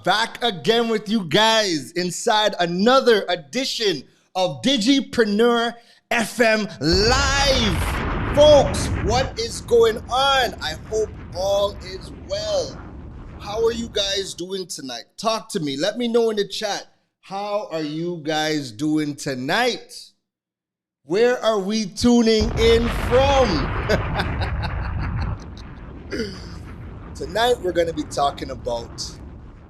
back again with you guys inside another edition of Digipreneur FM Live. Folks, what is going on? I hope all is well. How are you guys doing tonight? Talk to me. Let me know in the chat. How are you guys doing tonight? Where are we tuning in from? Tonight, we're going to be talking about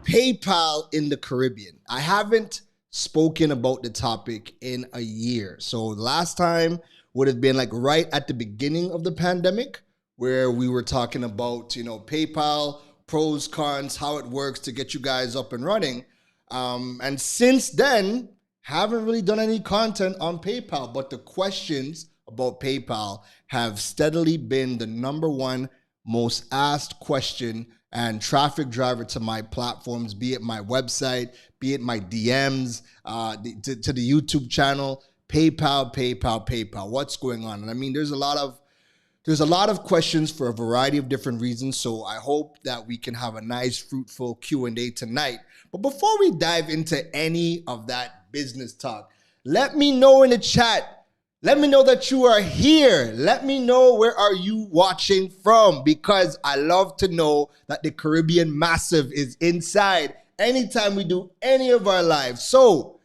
PayPal in the Caribbean. I haven't spoken about the topic in a year. So the last time would have been like right at the beginning of the pandemic, where we were talking about, PayPal, pros, cons, how it works to get you guys up and running. And since then, haven't really done any content on PayPal, but the questions about PayPal have steadily been the number one most asked question and traffic driver to my platforms, be it my website, be it my DMs, to the YouTube channel. PayPal, what's going on? And I mean, there's a lot of questions for a variety of different reasons. So I hope that we can have a nice, fruitful Q&A tonight. But before we dive into any of that business talk, let me know in the chat. Let me know that you are here. Let me know where are you watching from, because I love to know that the Caribbean Massive is inside anytime we do any of our lives. So,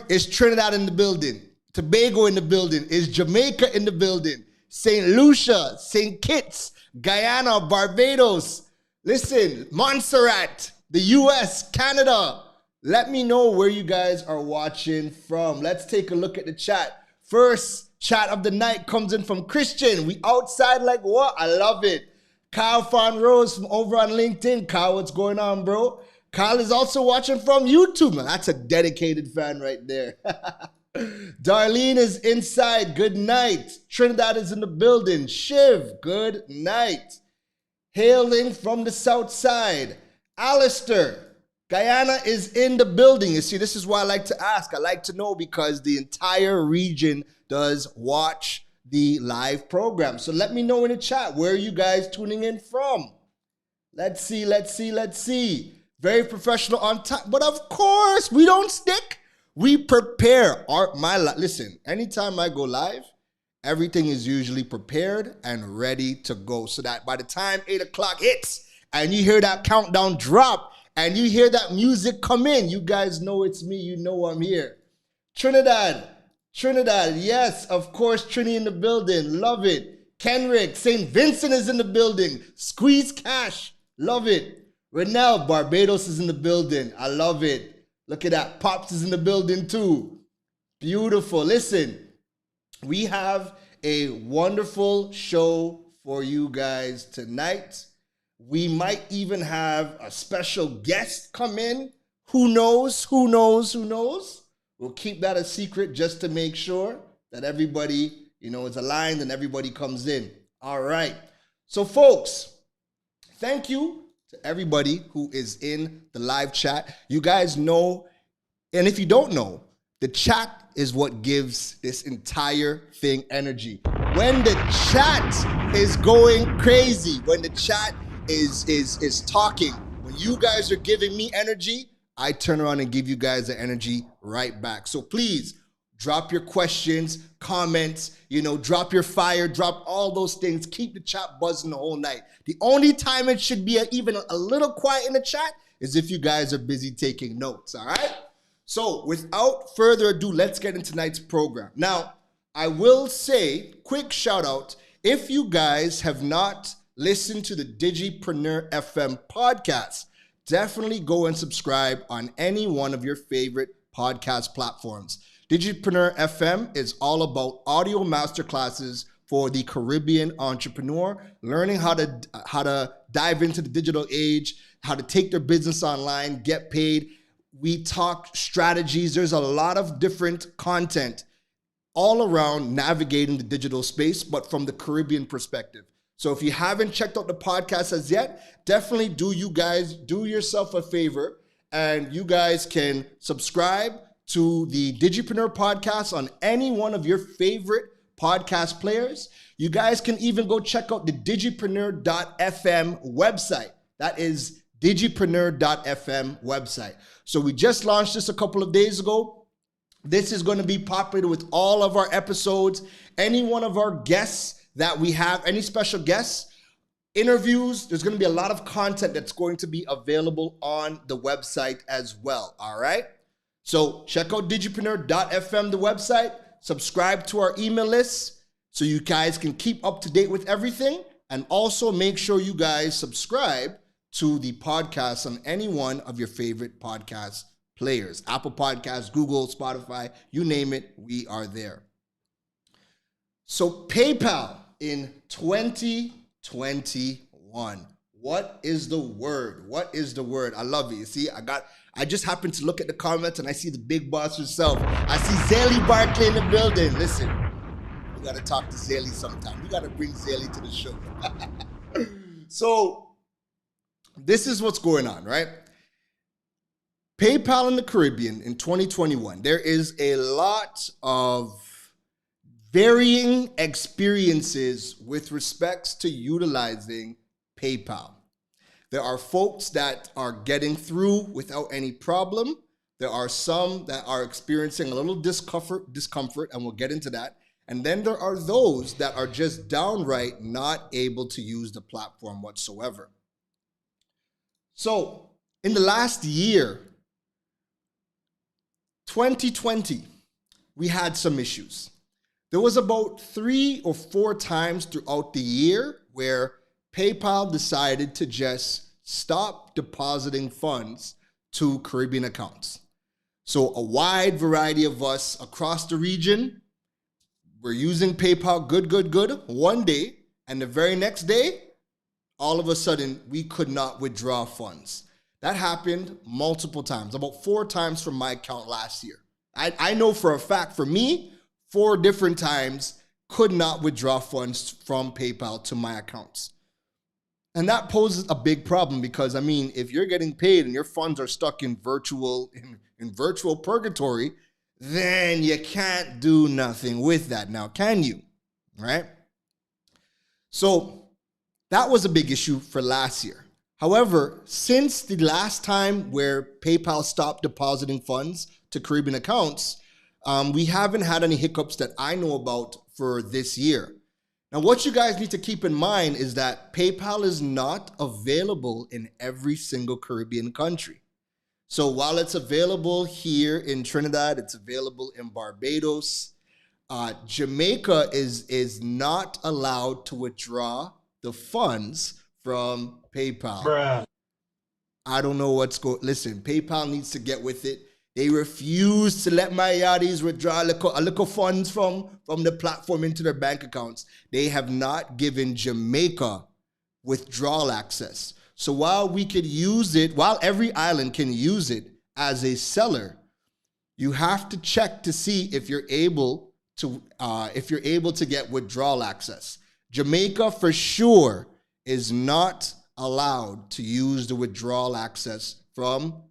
is Trinidad in the building? Tobago in the building? Is Jamaica in the building? St. Lucia, St. Kitts, Guyana, Barbados. Listen, Montserrat, the US, Canada. Let me know where you guys are watching from. Let's take a look at the chat. First chat of the night comes in from Christian. We outside like what? I love it. Kyle Fan Rose from over on LinkedIn. Kyle, what's going on, bro? Kyle is also watching from YouTube. Man, that's a dedicated fan right there. Darlene is inside. Good night. Trinidad is in the building. Shiv, good night. Hailing from the south side. Alistair, Guyana is in the building. You see, this is why I like to ask. I like to know because the entire region does watch the live program. So let me know in the chat, where are you guys tuning in from? Let's see. Very professional on time. But of course, we don't stick. We prepare. Listen, anytime I go live, everything is usually prepared and ready to go. So that by the time 8 o'clock hits and you hear that countdown drop, and you hear that music come in, you guys know it's me. You know I'm here. Trinidad, yes, of course, Trini in the building. Love it. Kenrick, St. Vincent is in the building. Squeeze Cash, love it. Renell, Barbados is in the building. I love it. Look at that. Pops is in the building too. Beautiful. Listen, we have a wonderful show for you guys tonight. We might even have a special guest come in. Who knows? We'll keep that a secret just to make sure that everybody, is aligned and everybody comes in. All right. So, folks, thank you to everybody who is in the live chat. You guys know, and if you don't know, the chat is what gives this entire thing energy. When the chat is going crazy, when the chat is talking, when you guys are giving me energy, I turn around and give you guys the energy right back. So please drop your questions, comments, drop your fire, drop all those things. Keep the chat buzzing the whole night. The only time it should be even a little quiet in the chat is if you guys are busy taking notes, all right? So without further ado, let's get into tonight's program. Now, I will say, quick shout out, if you guys have not listen to the Digipreneur FM podcast, definitely go and subscribe on any one of your favorite podcast platforms. Digipreneur FM is all about audio masterclasses for the Caribbean entrepreneur, learning how to dive into the digital age, how to take their business online, get paid. We talk strategies. There's a lot of different content all around navigating the digital space, but from the Caribbean perspective. So if you haven't checked out the podcast as yet, definitely do yourself a favor, and you guys can subscribe to the Digipreneur podcast on any one of your favorite podcast players. You guys can even go check out the digipreneur.fm website. That is digipreneur.fm website. So we just launched this a couple of days ago. This is going to be popular with all of our episodes. Any one of our guests that we have, any special guests, interviews, there's going to be a lot of content that's going to be available on the website as well. All right. So check out digipreneur.fm, the website, subscribe to our email list so you guys can keep up to date with everything. And also make sure you guys subscribe to the podcast on any one of your favorite podcast players. Apple Podcasts, Google, Spotify, you name it, we are there. So PayPal in 2021. What is the word? What is the word? I love it. You see, I just happened to look at the comments and I see the big boss herself. I see Zaylee Barkley in the building. Listen, we got to talk to Zaylee sometime. We got to bring Zaylee to the show. So this is what's going on, right? PayPal in the Caribbean in 2021. There is a lot of varying experiences with respects to utilizing PayPal. There are folks that are getting through without any problem. There are some that are experiencing a little discomfort, and we'll get into that. And then there are those that are just downright not able to use the platform whatsoever. So in the last year, 2020, we had some issues. There was about 3 or 4 times throughout the year where PayPal decided to just stop depositing funds to Caribbean accounts. So a wide variety of us across the region were using PayPal good one day, and the very next day, all of a sudden, we could not withdraw funds. That happened multiple times, about 4 times from my account last year. I know for a fact, for me, 4 different times, could not withdraw funds from PayPal to my accounts. And that poses a big problem because, I mean, if you're getting paid and your funds are stuck in virtual purgatory, then you can't do nothing with that now, can you? Right? So that was a big issue for last year. However, since the last time where PayPal stopped depositing funds to Caribbean accounts, we haven't had any hiccups that I know about for this year. Now, what you guys need to keep in mind is that PayPal is not available in every single Caribbean country. So while it's available here in Trinidad, it's available in Barbados, Jamaica is not allowed to withdraw the funds from PayPal. Bruh. I don't know what's going. Listen, PayPal needs to get with it. They refuse to let my yardies withdraw a little funds from the platform into their bank accounts. They have not given Jamaica withdrawal access. So while we could use it, while every island can use it as a seller, you have to check to see if you're able to get withdrawal access. Jamaica for sure is not allowed to use the withdrawal access from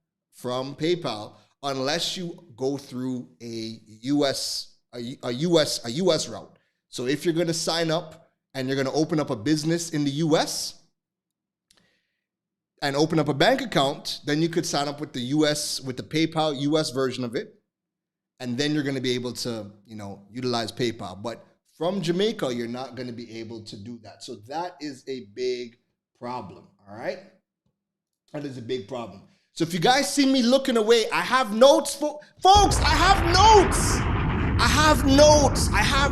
PayPal unless you go through a US route. So if you're going to sign up and you're going to open up a business in the US and open up a bank account, then you could sign up with the PayPal US version of it, and then you're going to be able to, utilize PayPal. But from Jamaica, you're not going to be able to do that. So that is a big problem, all right? That is a big problem. So if you guys see me looking away, I have notes, folks, I have notes. I have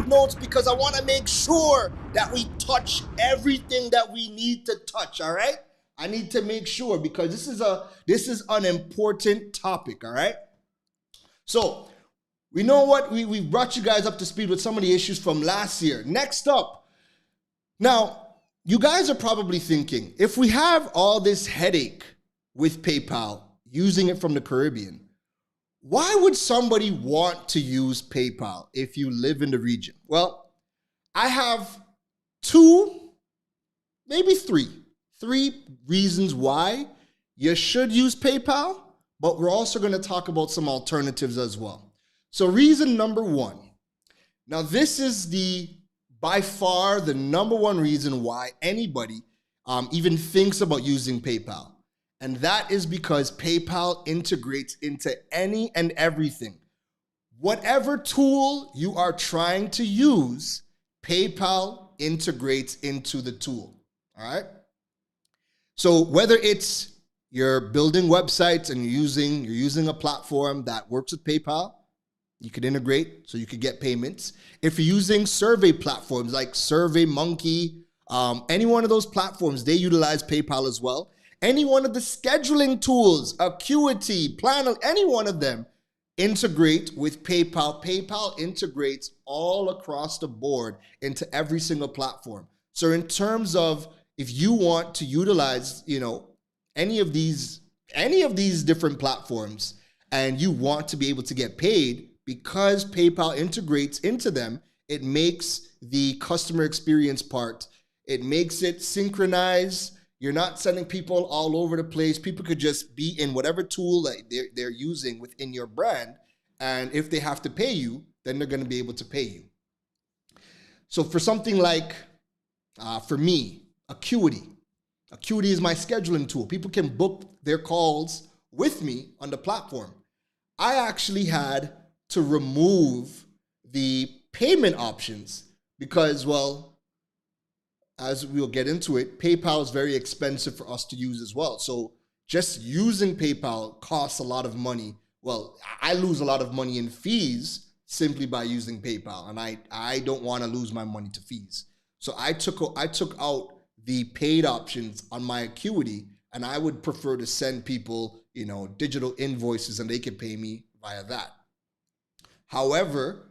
notes because I want to make sure that we touch everything that we need to touch, all right? I need to make sure because this is an important topic, all right? So we know what we brought you guys up to speed with some of the issues from last year. Next up, now you guys are probably thinking, if we have all this headache with PayPal, using it from the Caribbean, why would somebody want to use PayPal if you live in the region? Well, I have 2, maybe 3 reasons why you should use PayPal, but we're also going to talk about some alternatives as well. So reason number 1. Now this is by far the number 1 reason why anybody even thinks about using PayPal. And that is because PayPal integrates into any and everything. Whatever tool you are trying to use, PayPal integrates into the tool, all right? So whether it's you're building websites and you're using a platform that works with PayPal, you could integrate so you could get payments. If you're using survey platforms like SurveyMonkey, any one of those platforms, they utilize PayPal as well. Any one of the scheduling tools, Acuity, Planner, any one of them integrate with PayPal. PayPal integrates all across the board into every single platform. So in terms of if you want to utilize, any of these different platforms and you want to be able to get paid, because PayPal integrates into them, it makes the customer experience part, it makes it synchronized. You're not sending people all over the place. People could just be in whatever tool that they're using within your brand. And if they have to pay you, then they're going to be able to pay you. So for something like, for me, Acuity. Acuity is my scheduling tool. People can book their calls with me on the platform. I actually had to remove the payment options because, well, as we'll get into it, PayPal is very expensive for us to use as well. So just using PayPal costs a lot of money. Well, I lose a lot of money in fees simply by using PayPal, and I don't want to lose my money to fees. So I took out the paid options on my Acuity, and I would prefer to send people, digital invoices and they could pay me via that. However,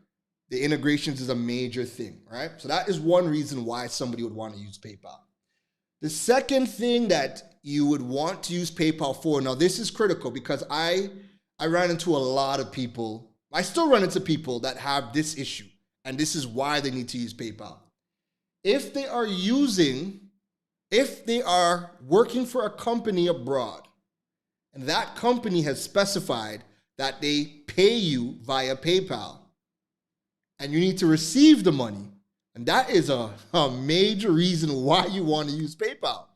the integrations is a major thing, right? So that is one reason why somebody would want to use PayPal. The second thing that you would want to use PayPal for, now this is critical because I ran into a lot of people, I still run into people that have this issue, and this is why they need to use PayPal. If they are working for a company abroad, and that company has specified that they pay you via PayPal, and you need to receive the money, and that is a major reason why you want to use PayPal.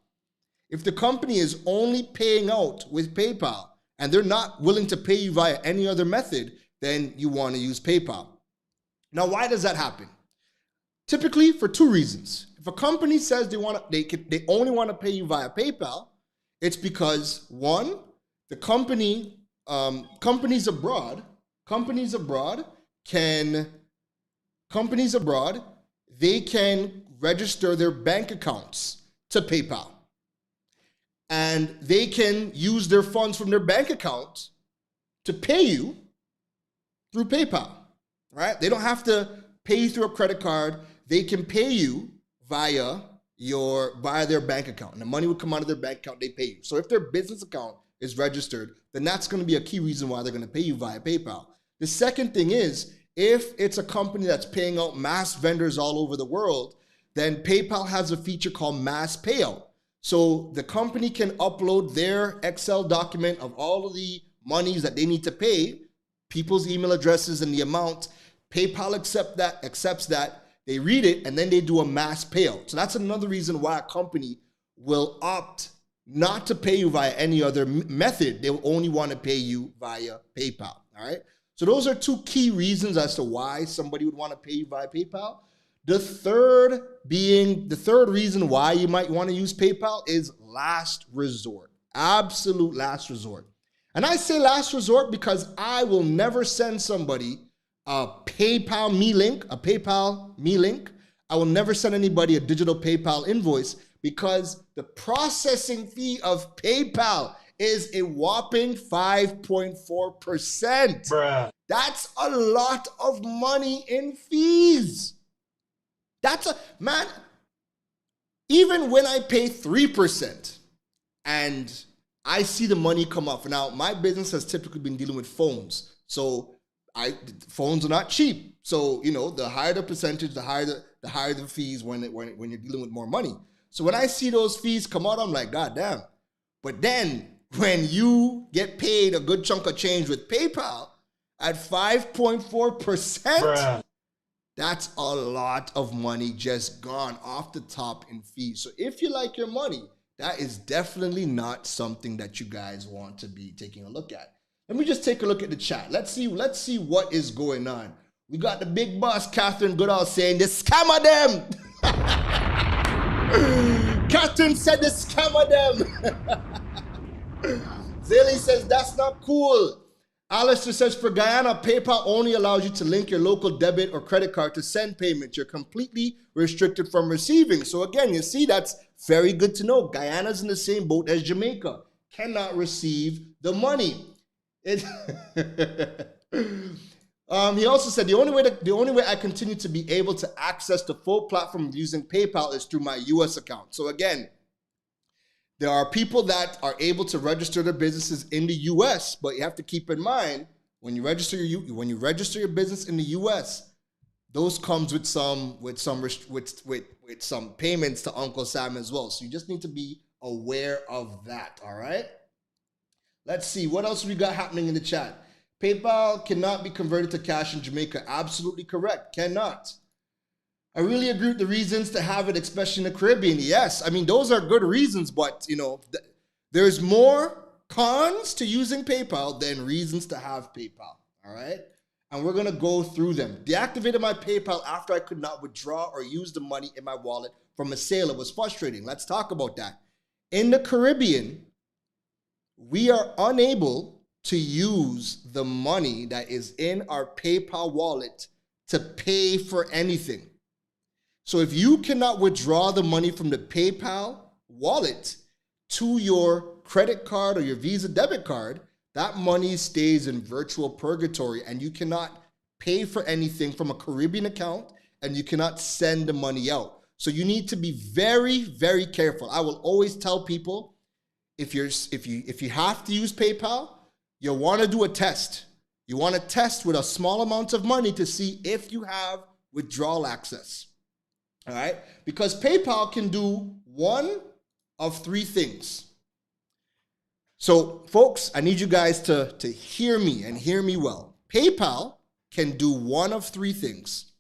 If the company is only paying out with PayPal, and they're not willing to pay you via any other method, then you want to use PayPal. Now, why does that happen? Typically for two reasons. If a company says they only want to pay you via PayPal, it's because one, the companies abroad, they can register their bank accounts to PayPal. And they can use their funds from their bank account to pay you through PayPal, right? They don't have to pay you through a credit card. They can pay you via their bank account. And the money would come out of their bank account, they pay you. So if their business account is registered, then that's going to be a key reason why they're going to pay you via PayPal. The second thing is, if it's a company that's paying out mass vendors all over the world, then PayPal has a feature called mass payout. So the company can upload their Excel document of all of the monies that they need to pay, people's email addresses and the amount. PayPal accepts that, they read it, and then they do a mass payout. So that's another reason why a company will opt not to pay you via any other method. They will only want to pay you via PayPal, all right? So those are two key reasons as to why somebody would want to pay you via PayPal. The third reason why you might want to use PayPal is last resort, absolute last resort. And I say last resort because I will never send somebody a PayPal me link. I will never send anybody a digital PayPal invoice because the processing fee of PayPal is a whopping 5.4%. Bruh. That's a lot of money in fees. Even when I pay 3% and I see the money come off. Now, my business has typically been dealing with phones. So phones are not cheap. So, the higher the percentage, the higher the fees when you're dealing with more money. So when I see those fees come out, I'm like, God damn. But then when you get paid a good chunk of change with PayPal at 5.4%, that's a lot of money just gone off the top in fees. So if you like your money, That is definitely not something that you guys want to be taking a look at. Let me just take a look at the chat. Let's see what is going on. We got the big boss, Catherine Goodall, saying, the scammer them. Catherine said the scammer them. Zilly says, that's not cool. Alistair says, for Guyana, PayPal only allows you to link your local debit or credit card to send payments. You're completely restricted from receiving. So again, you see, that's very good to know. Guyana's in the same boat as Jamaica. Cannot receive the money. He also said, the only way I continue to be able to access the full platform using PayPal is through my US account. So again, there are people that are able to register their businesses in the US, but you have to keep in mind when you register your business in the US, those comes with some payments to Uncle Sam as well. So you just need to be aware of that. All right. Let's see what else we got happening in the chat. PayPal cannot be converted to cash in Jamaica. Absolutely correct. Cannot. I really agree with the reasons to have it, especially in the Caribbean. Yes, I mean, those are good reasons, but, you know, there's more cons to using PayPal than reasons to have PayPal, all right? And we're going to go through them. Deactivated my PayPal after I could not withdraw or use the money in my wallet from a sale. It was frustrating. Let's talk about that. In the Caribbean, we are unable to use the money that is in our PayPal wallet to pay for anything. So if you cannot withdraw the money from the PayPal wallet to your credit card or your Visa debit card, that money stays in virtual purgatory and you cannot pay for anything from a Caribbean account and you cannot send the money out. So you need to be very, very careful. I will always tell people, if you have to use PayPal, you'll want to do a test. You want to test with a small amount of money to see if you have withdrawal access. All right, because PayPal can do one of three things. So, folks, I need you guys to hear me and hear me well. PayPal can do one of three things.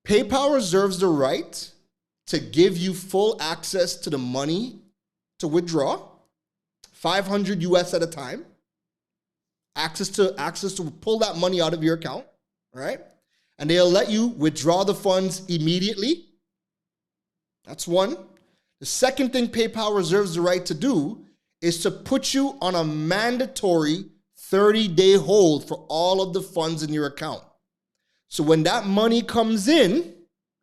PayPal reserves the right to give you full access to the money to withdraw, 500 US at a time, access to pull that money out of your account, all right? And they'll let you withdraw the funds immediately. That's one. The second thing PayPal reserves the right to do is to put you on a mandatory 30-day hold for all of the funds in your account. So when that money comes in,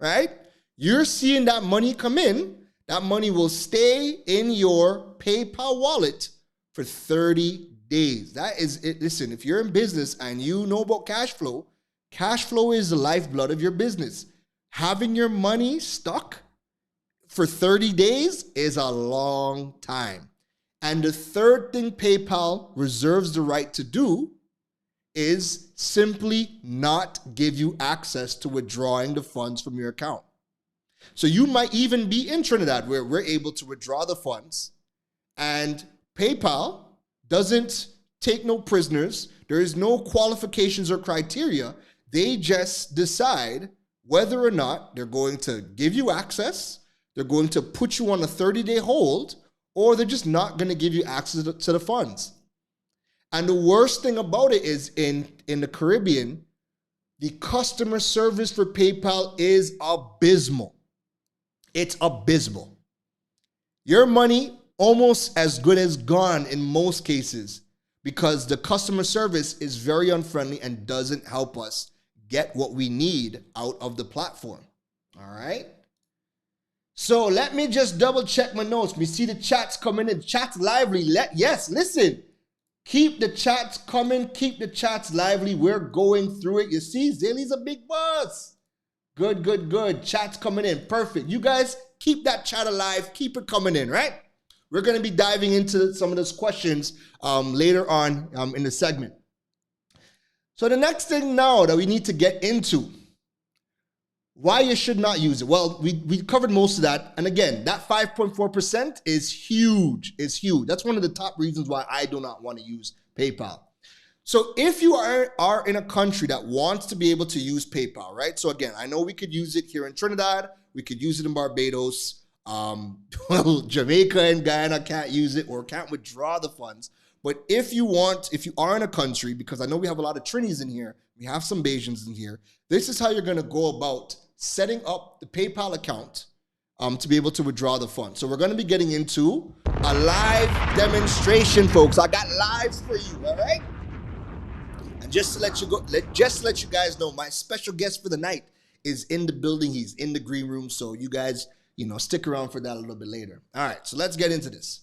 right, you're seeing that money come in, that money will stay in your PayPal wallet for 30 days. That is it. Listen, if you're in business and you know about cash flow is the lifeblood of your business. Having your money stuck for 30 days is a long time. And the third thing PayPal reserves the right to do is simply not give you access to withdrawing the funds from your account. So you might even be in Trinidad where we're able to withdraw the funds and PayPal doesn't take no prisoners. There is no qualifications or criteria. They just decide whether or not they're going to give you access, they're going to put you on a 30-day hold, or they're just not going to give you access to the funds. And the worst thing about it is in the Caribbean, the customer service for PayPal is abysmal. It's abysmal. Your money almost as good as gone in most cases because the customer service is very unfriendly and doesn't help us get what we need out of the platform. All right? So let me just double check my notes. We see the chats coming in. Chat's lively. Yes, listen. Keep the chats coming. Keep the chats lively. We're going through it. You see, Zilly's a big boss. Good, good, good. Chat's coming in. Perfect. You guys keep that chat alive. Keep it coming in, right? We're going to be diving into some of those questions later on in the segment. So the next thing now that we need to get into, why you should not use it. Well, we covered most of that. And again, that 5.4% is huge. It's huge. That's one of the top reasons why I do not want to use PayPal. So if you are in a country that wants to be able to use PayPal, right? So again, I know we could use it here in Trinidad. We could use it in Barbados. Well, Jamaica and Guyana can't use it or can't withdraw the funds. But if you are in a country, because I know we have a lot of Trinis in here, we have some Bajans in here, this is how you're going to go about setting up the PayPal account to be able to withdraw the funds. So we're going to be getting into a live demonstration, folks. I got lives for you, all right? And just to let you guys know, my special guest for the night is in the building. He's in the green room. So you guys, stick around for that a little bit later. All right, so let's get into this.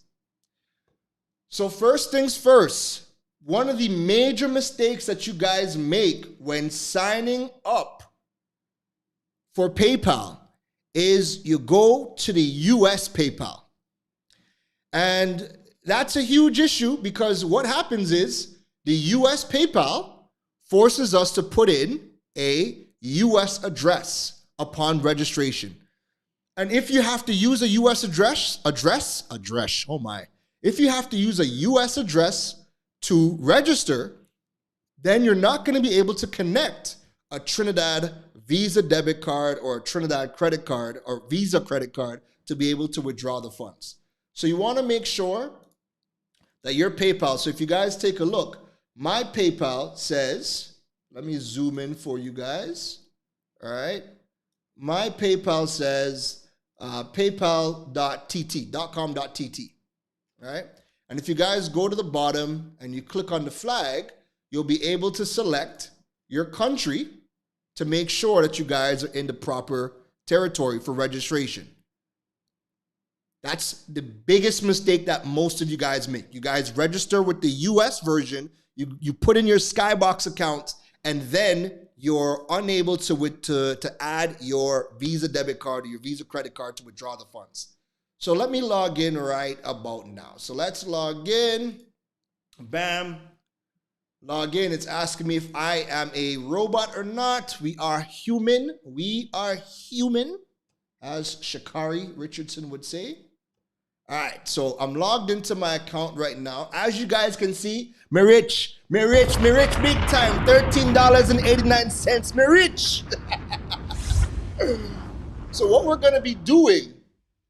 So first things first, one of the major mistakes that you guys make when signing up for PayPal is you go to the US PayPal. And that's a huge issue because what happens is the US PayPal forces us to put in a US address upon registration. And if you have to use a US address, if you have to use a US address to register, then you're not going to be able to connect a Trinidad Visa debit card or a Trinidad credit card or Visa credit card to be able to withdraw the funds. So you want to make sure that your PayPal, so if you guys take a look, my PayPal says, let me zoom in for you guys, all right? My PayPal says paypal.com.tt, right? And if you guys go to the bottom and you click on the flag, you'll be able to select your country to make sure that you guys are in the proper territory for registration. That's the biggest mistake that most of you guys make. You guys register with the US version, you put in your Skybox account, and then you're unable to add your Visa debit card or your Visa credit card to withdraw the funds. So let me log in right about now. So let's log in. Bam. Log in. It's asking me if I am a robot or not. We are human. We are human, as Shakari Richardson would say. All right, so I'm logged into my account right now. As you guys can see, me rich, big time, $13.89, me rich. So what we're gonna be doing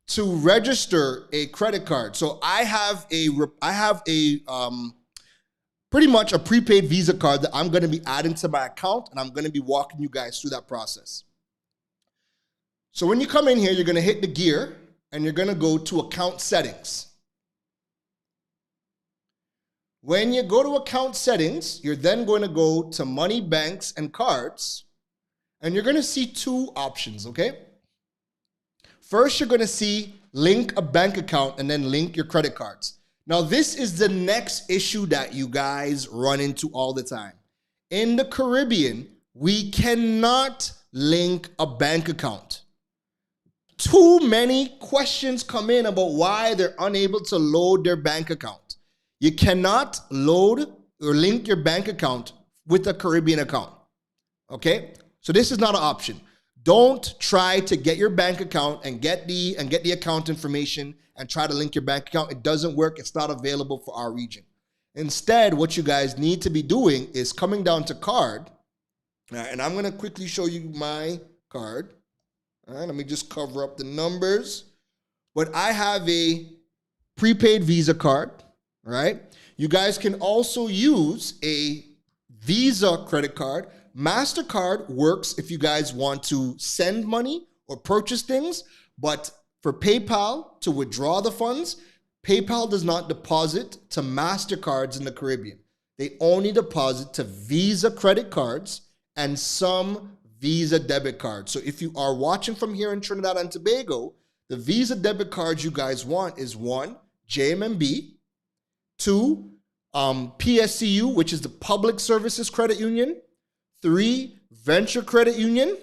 to register a credit card. So I have a pretty much a prepaid Visa card that I'm gonna be adding to my account, and I'm gonna be walking you guys through that process. So when you come in here, you're gonna hit the gear, and you're going to go to account settings. When you go to account settings, you're then going to go to money, banks, and cards, and you're going to see two options, okay? First, you're going to see link a bank account and then link your credit cards. Now, this is the next issue that you guys run into all the time. In the Caribbean, we cannot link a bank account. Too many questions come in about why they're unable to load their bank account. You cannot load or link your bank account with a Caribbean account, okay? So this is not an option. Don't try to get your bank account and get the account information and try to link your bank account. It doesn't work. It's not available for our region. Instead, what you guys need to be doing is coming down to card, and I'm going to quickly show you my card. All right, let me just cover up the numbers. But I have a prepaid Visa card, right? You guys can also use a Visa credit card. MasterCard works if you guys want to send money or purchase things, but for PayPal to withdraw the funds, PayPal does not deposit to MasterCards in the Caribbean. They only deposit to Visa credit cards and some Visa debit card. So if you are watching from here in Trinidad and Tobago, the Visa debit cards you guys want is 1, JMMB, 2, PSCU, which is the Public Services Credit Union, 3, Venture Credit Union.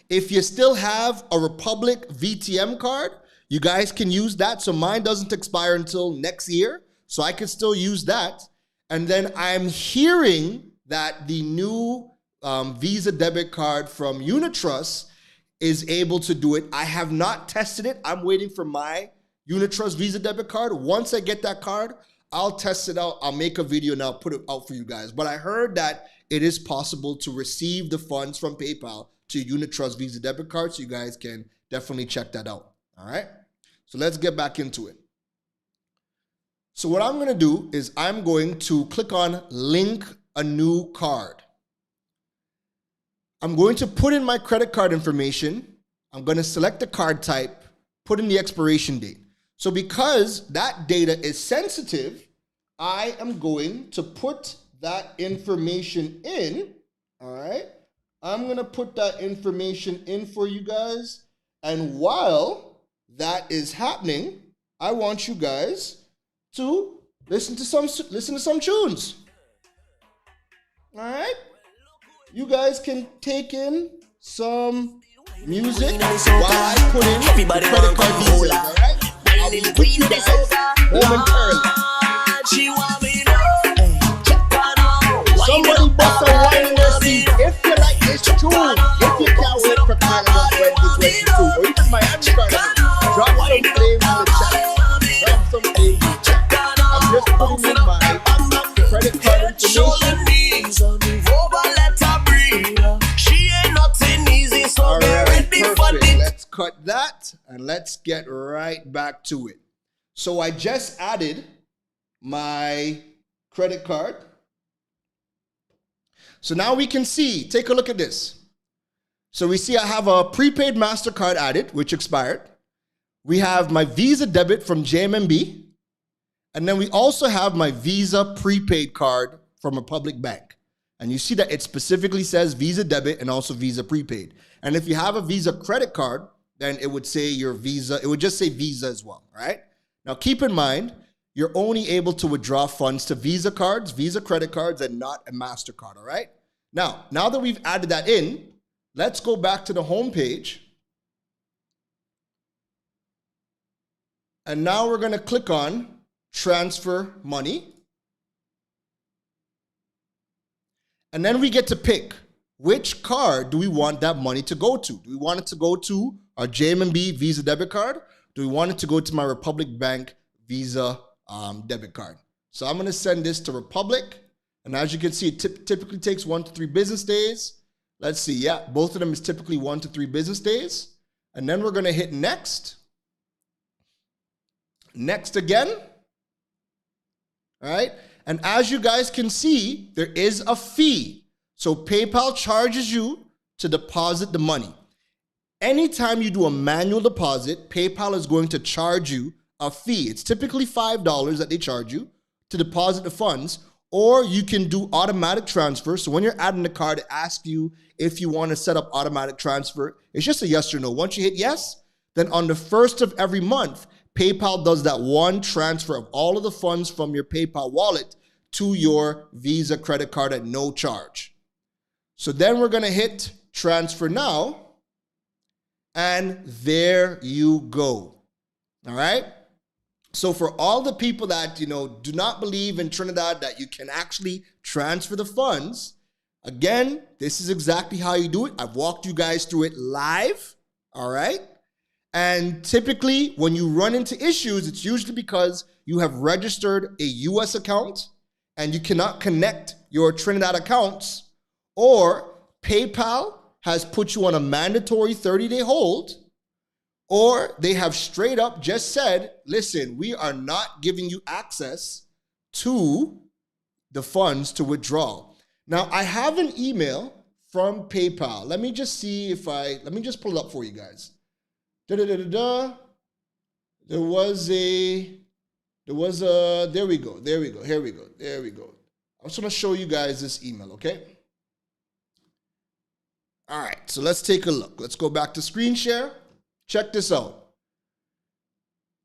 If you still have a Republic VTM card, you guys can use that. So mine doesn't expire until next year, so I can still use that. And then I'm hearing that the new Visa debit card from Unitrust is able to do it. I have not tested it. I'm waiting for my Unitrust Visa debit card. Once I get that card, I'll test it out. I'll make a video and I'll put it out for you guys. But I heard that it is possible to receive the funds from PayPal to Unitrust Visa debit card, so you guys can definitely check that out. All right. So let's get back into it. So what I'm going to do is I'm going to click on link a new card. I'm going to put in my credit card information. I'm going to select the card type, put in the expiration date. So because that data is sensitive, I am going to put that information in. All right. I'm going to put that information in for you guys. And while that is happening, I want you guys to listen to some tunes. All right? You guys can take in some music while I put in the credit card details, all right? I'll be with you guys momentarily. Somebody bust a wine in their seat if you like this tune. If you can't wait for Carnival 2022 or even Miami Carnival, drop some flames in the chat. Drop some flames in the chat. I'm just putting in my credit card information. All right, perfect. Let's cut that and let's get right back to it. So I just added my credit card. So now we can see, take a look at this. So we see I have a prepaid MasterCard added, which expired. We have my Visa debit from JMMB. And then we also have my Visa prepaid card from Republic Bank. And you see that it specifically says Visa debit and also Visa prepaid. And if you have a Visa credit card, then it would say your Visa, it would just say Visa as well, right? Now keep in mind, you're only able to withdraw funds to Visa cards, Visa credit cards, and not a MasterCard, all right? Now that we've added that in, let's go back to the home page. And now we're going to click on transfer money. And then we get to pick which card do we want that money to go to. Do we want it to go to our JMMB Visa debit card? Do we want it to go to my Republic Bank Visa debit card? So I'm going to send this to Republic. And as you can see, it typically takes 1 to 3 business days. Let's see. Yeah, both of them is typically 1 to 3 business days. And then we're going to hit next. Next again. All right. And as you guys can see, there is a fee. So PayPal charges you to deposit the money. Anytime you do a manual deposit, PayPal is going to charge you a fee. It's typically $5 that they charge you to deposit the funds, or you can do automatic transfer. So when you're adding the card, it asks you if you want to set up automatic transfer. It's just a yes or no. Once you hit yes, then on the first of every month, PayPal does that one transfer of all of the funds from your PayPal wallet to your Visa credit card at no charge. So then we're going to hit transfer now. And there you go. All right. So for all the people that, do not believe in Trinidad that you can actually transfer the funds, again, this is exactly how you do it. I've walked you guys through it live. All right. And typically when you run into issues, it's usually because you have registered a US account and you cannot connect your Trinidad accounts, or PayPal has put you on a mandatory 30-day hold, or they have straight up just said, listen, we are not giving you access to the funds to withdraw. Now, I have an email from PayPal. Let me just see let me just pull it up for you guys. There was a, there we go. Here we go. I just want to show you guys this email, okay? All right, so let's take a look. Let's go back to screen share. Check this out.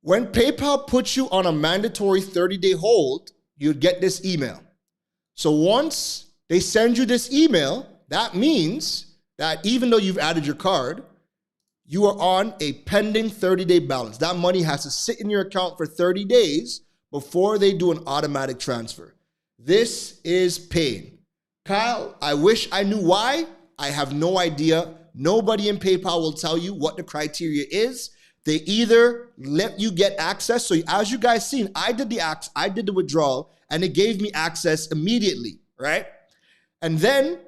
When PayPal puts you on a mandatory 30-day hold, you'd get this email. So once they send you this email, that means that even though you've added your card, you are on a pending 30-day balance. That money has to sit in your account for 30 days before they do an automatic transfer. This is pain. Kyle, I wish I knew why. I have no idea. Nobody in PayPal will tell you what the criteria is. They either let you get access. So as you guys seen, I did the withdrawal and it gave me access immediately, right? And then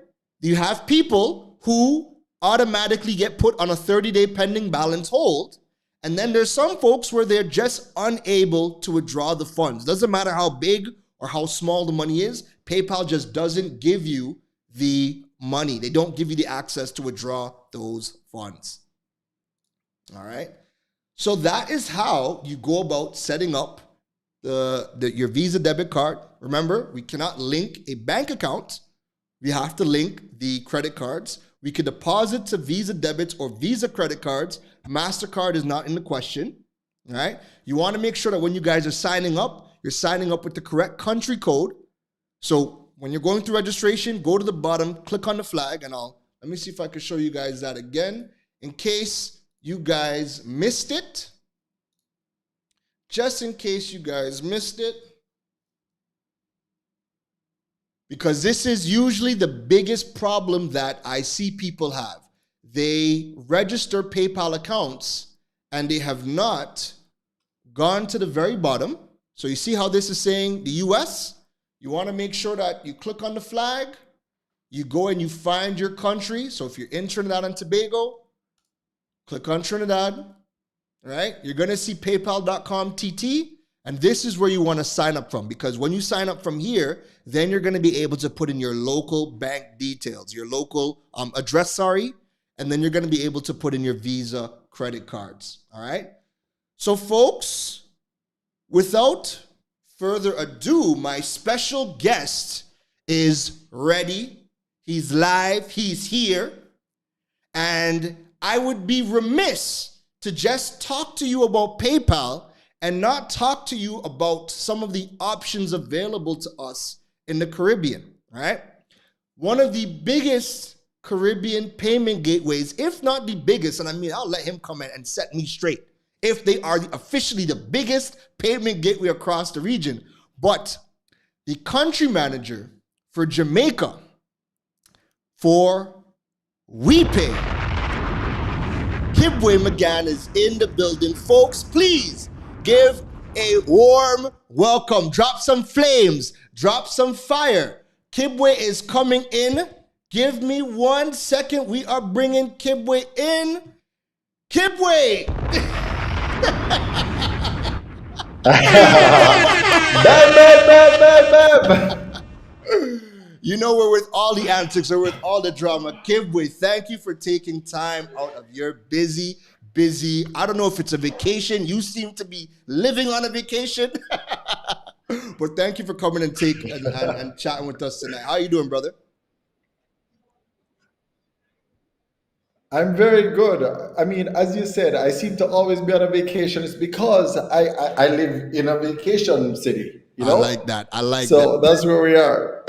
you have people who automatically get put on a 30-day pending balance hold. And then there's some folks where they're just unable to withdraw the funds. Doesn't matter how big or how small the money is, PayPal just doesn't give you the money. They don't give you the access to withdraw those funds. All right. So that is how you go about setting up your Visa debit card. Remember, we cannot link a bank account. We have to link the credit cards. We could deposit to Visa debits or Visa credit cards. MasterCard is not in the question. All right. You want to make sure that when you guys are signing up, you're signing up with the correct country code. So when you're going through registration, go to the bottom, click on the flag, and let me see if I can show you guys that again in case you guys missed it. Just in case you guys missed it. Because this is usually the biggest problem that I see people have. They register PayPal accounts and they have not gone to the very bottom. So you see how this is saying the US? You want to make sure that you click on the flag, you go and you find your country. So if you're in Trinidad and Tobago, click on Trinidad, right? You're going to see paypal.com TT, and this is where you want to sign up from, because when you sign up from here, then you're going to be able to put in your local bank details, your local address, and then you're going to be able to put in your Visa credit cards, all right? So folks, without further ado, my special guest is ready. He's live. He's here. And I would be remiss to just talk to you about PayPal and not talk to you about some of the options available to us in the Caribbean, right? One of the biggest Caribbean payment gateways, if not the biggest, and I mean, I'll let him come in and set me straight, if they are officially the biggest payment gateway across the region. But the country manager for Jamaica for WePay, Kibwe McGann, is in the building. Folks, please give a warm welcome. Drop some flames. Drop some fire. Kibwe is coming in. Give me 1 second. We are bringing Kibwe in. Kibwe! Bam. You know, we're with all the antics, we're with all the drama. Kibwe, thank you for taking time out of your busy, I don't know if it's a vacation. You seem to be living on a vacation. But thank you for coming and chatting with us tonight. How are you doing, brother? I'm very good. I mean, as you said, I seem to always be on a vacation. It's because I live in a vacation city, I like that. So that's where we are.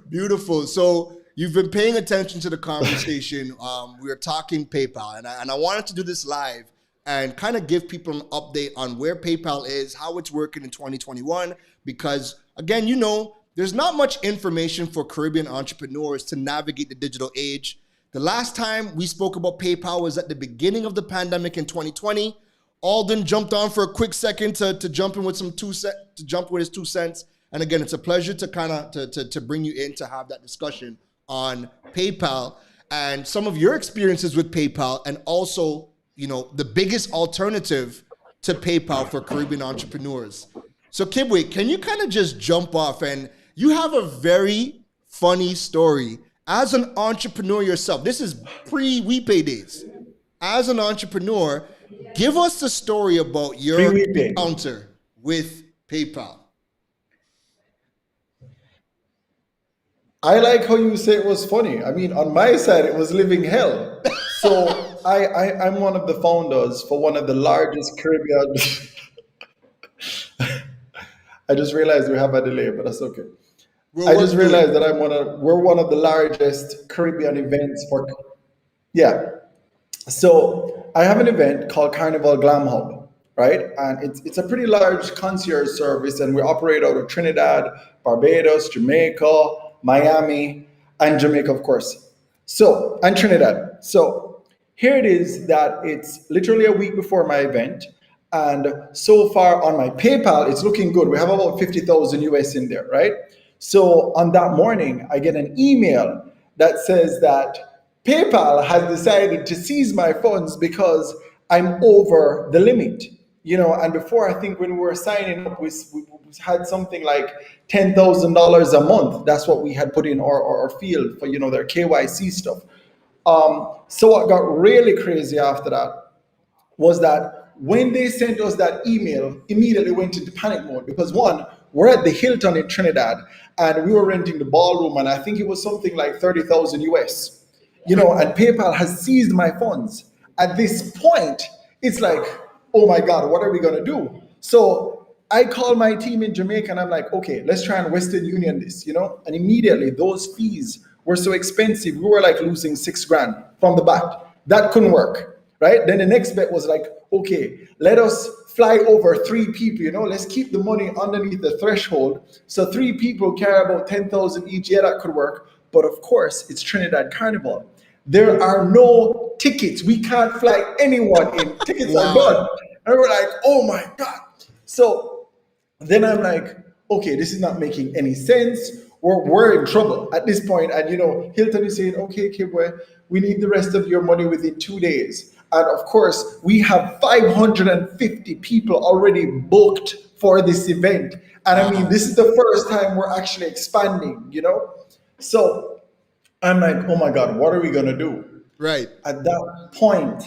Beautiful. So you've been paying attention to the conversation. We are talking PayPal, and I wanted to do this live and kind of give people an update on where PayPal is, how it's working in 2021, because again, you know, there's not much information for Caribbean entrepreneurs to navigate the digital age. The last time we spoke about PayPal was at the beginning of the pandemic in 2020. Alden jumped on for a quick second to jump in with his 2 cents. And again, it's a pleasure to kind of to bring you in to have that discussion on PayPal and some of your experiences with PayPal, and also, you know, the biggest alternative to PayPal for Caribbean entrepreneurs. So Kibwe, can you kind of just jump off? And you have a very funny story as an entrepreneur yourself. This is pre-WePay days. As an entrepreneur, give us the story about your encounter with PayPal. I like how you say it was funny. I mean, on my side, it was living hell. So I'm one of the founders for one of the largest Caribbean. I just realized we have a delay, but that's okay. I just realized that we're one of the largest Caribbean events for, yeah. So I have an event called Carnival Glam Hub, right? And it's a pretty large concierge service, and we operate out of Trinidad, Barbados, Jamaica, Miami, and Jamaica, of course. So, and Trinidad. So here it is that it's literally a week before my event. And so far on my PayPal, it's looking good. We have about 50,000 US in there, right? So on that morning, I get an email that says that PayPal has decided to seize my funds because I'm over the limit, and before, I think when we were signing up, we had something like $10,000 a month. That's what we had put in our field for, their KYC stuff. So what got really crazy after that was that when they sent us that email, immediately went into panic mode because one, we're at the Hilton in Trinidad and we were renting the ballroom, and I think it was something like 30,000 US, and PayPal has seized my funds. At this point, it's like, oh my God, what are we gonna do? So I call my team in Jamaica and I'm like, okay, let's try and Western Union this, and immediately those fees were so expensive, we were like losing $6,000 from the bat. That couldn't work, right? Then the next bet was like, okay, let us fly over 3 people, let's keep the money underneath the threshold. So 3 people carry about 10,000 each. Yeah, that could work. But of course, it's Trinidad Carnival. There are no tickets. We can't fly anyone in. Tickets are gone. And we're like, oh my God. So then I'm like, okay, this is not making any sense. We're in trouble at this point. And Hilton is saying, okay, Kibwe, we need the rest of your money within 2 days. And of course, we have 550 people already booked for this event. And I mean, this is the first time we're actually expanding, So I'm like, oh my God, what are we gonna do? Right. At that point,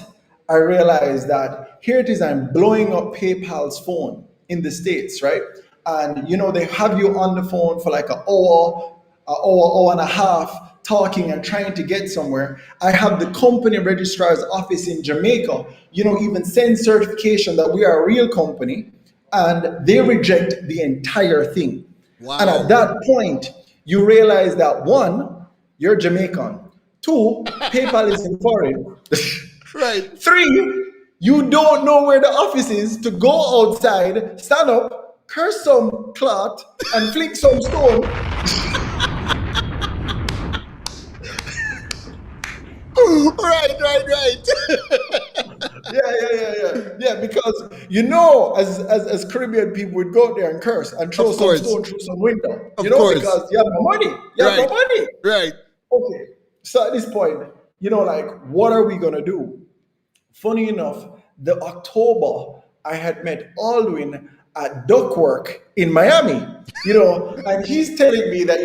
I realized that here it is, I'm blowing up PayPal's phone in the States, right? And they have you on the phone for like an hour and a half, talking and trying to get somewhere. I have the company registrar's office in Jamaica, even send certification that we are a real company, and they reject the entire thing. Wow. And at that point, you realize that one, you're Jamaican. 2, PayPal is in foreign. Right. 3, you don't know where the office is to go outside, stand up, curse some cloth, and flick some stone. Right. Yeah, because as Caribbean people would go out there and curse and throw some stone through some window. Because you have no money. You have no money. Right. Okay. So at this point, like, what are we gonna do? Funny enough, the October I had met Aldwin at Duckwork in Miami, and he's telling me that,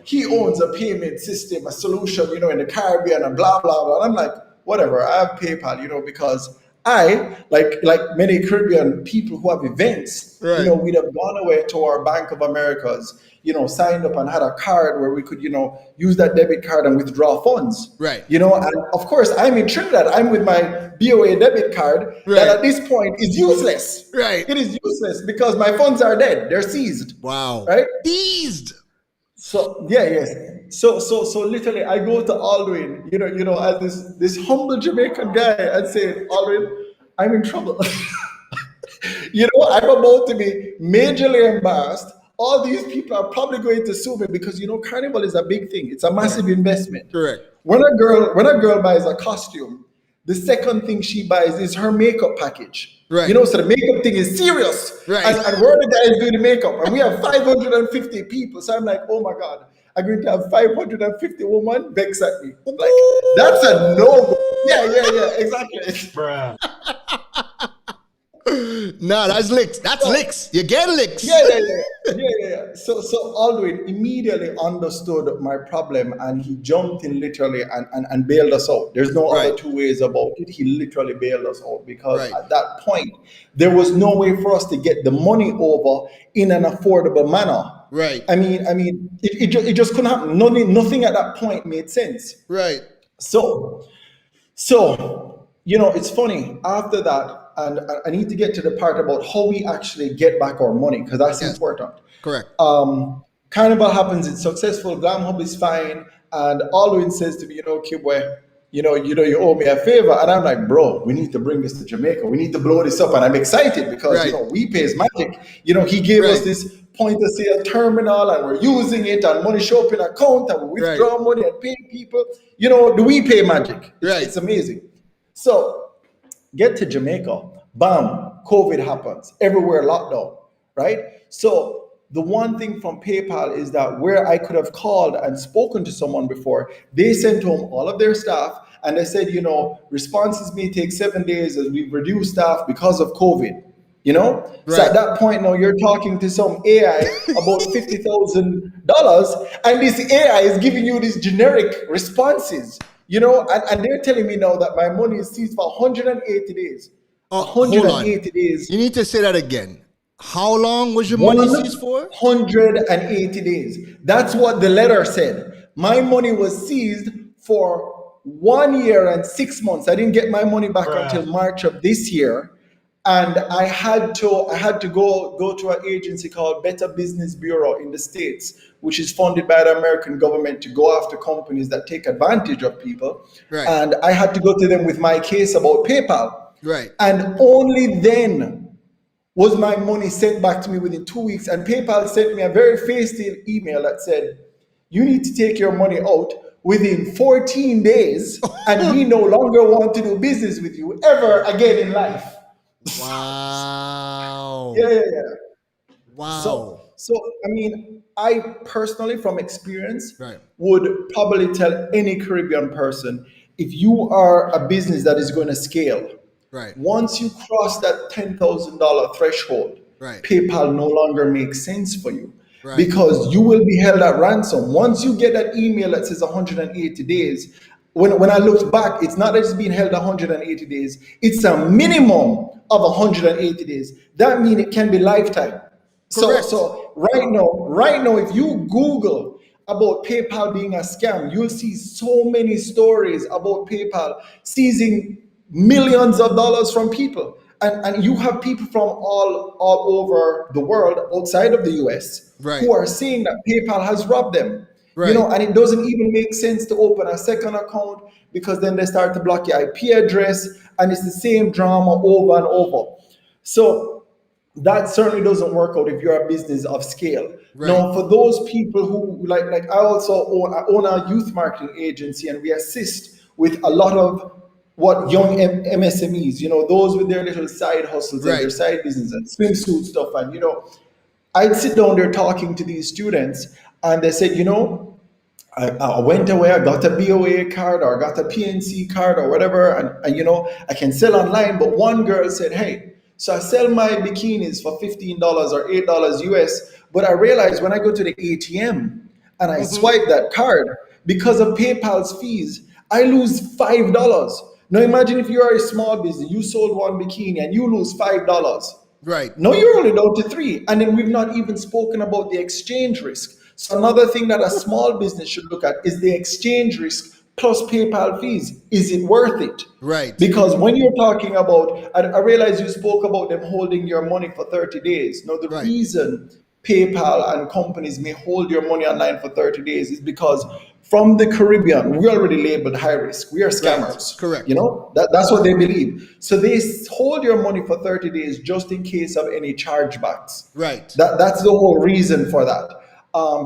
he owns a payment system, a solution, in the Caribbean and blah, blah, blah. And I'm like, whatever, I have PayPal, because I, like many Caribbean people who have events, we'd have gone away to our Bank of Americas, signed up and had a card where we could, use that debit card and withdraw funds. Right. And of course, I'm in Trinidad. I'm with my BOA debit card that at this point is useless. Right. It is useless because my funds are dead. They're seized. Wow. Right? Seized. So yes. So literally, I go to Aldwin, as this humble Jamaican guy, and say, Aldwin, I'm in trouble. I'm about to be majorly embarrassed. All these people are probably going to sue me because Carnival is a big thing. It's a massive investment. Correct. When a girl buys a costume, the second thing she buys is her makeup package. Right. So the makeup thing is serious. Right. And we're the guys doing the makeup, and we have 550 people. So I'm like, oh my God, I'm going to have 550 women vex at me. Like, that's a no. Yeah, exactly. Bruh. No, that's licks. That's licks. You get licks. Yeah. So Aldwin immediately understood my problem, and he jumped in literally and bailed us out. There's no other two ways about it. He literally bailed us out because at that point there was no way for us to get the money over in an affordable manner. Right. I mean, it just couldn't happen. Nothing at that point made sense. Right. So it's funny after that. And I need to get to the part about how we actually get back our money, because that's important. Correct. Carnival happens, it's successful, Glam Hub is fine, and Alwyn says to me, Kibwe, you owe me a favor. And I'm like, bro, we need to bring this to Jamaica. We need to blow this up. And I'm excited because, WePay is magic. He gave us this point of sale terminal, and we're using it, and money show up in account, and we withdraw money and pay people. The WePay magic. It's amazing. So get to Jamaica, bam, COVID happens, everywhere lockdown, right? So the one thing from PayPal is that where I could have called and spoken to someone before, they sent home all of their staff and they said, responses may take 7 days as we've reduced staff because of COVID. So at that point now you're talking to some AI about $50,000, and this AI is giving you these generic responses, and they're telling me now that my money is seized for 180 days. Hold on. days. You need to say that again. How long was your money seized for? 180 days. That's what the letter said. My money was seized for 1 year and 6 months. I didn't get my money back until March of this year. And I had to go to an agency called Better Business Bureau in the States, which is funded by the American government to go after companies that take advantage of people. Right. And I had to go to them with my case about PayPal. Right. And only then was my money sent back to me within 2 weeks. And PayPal sent me a very feisty email that said, you need to take your money out within 14 days, and we no longer want to do business with you ever again in life. Wow. Yeah. Wow. So I mean, I personally, from experience, Right. would probably tell any Caribbean person, if you are a business that is going to scale, Right. once you cross that $10,000 threshold, Right. PayPal no longer makes sense for you. Right. Because you will be held at ransom. Once you get that email that says 180 days, when I looked back, it's not that it's being held 180 days, it's a minimum of 180 days. That means it can be lifetime. So right now, if you Google about PayPal being a scam, you'll see so many stories about PayPal seizing millions of dollars from people. And you have people from all over the world outside of the US who are saying that PayPal has robbed them. Right. And it doesn't even make sense to open a second account, because then they start to block your IP address, and it's the same drama over and over. So that certainly doesn't work out if you're a business of scale. Right. Now, for those people who like I also own a youth marketing agency, and we assist with a lot of what young MSMEs, those with their little side hustles and their side business and swimsuit stuff. And, I'd sit down there talking to these students, and they said, I went away, I got a BOA card, or I got a PNC card, or whatever, and I can sell online. But one girl said, hey, so I sell my bikinis for $15 or $8 US, but I realized when I go to the ATM and I swipe that card, because of PayPal's fees, I lose $5. Now imagine if you are a small business, you sold one bikini and you lose $5. Right. Now you're only down to $3. And then we've not even spoken about the exchange risk. So another thing that a small business should look at is the exchange risk plus PayPal fees. Is it worth it? Right. Because when you're talking about, I realize you spoke about them holding your money for 30 days. Now the reason PayPal and companies may hold your money online for 30 days is because from the Caribbean, we're already labeled high risk. We are scammers. Correct. That's what they believe. So they hold your money for 30 days just in case of any chargebacks. Right. That's the whole reason for that.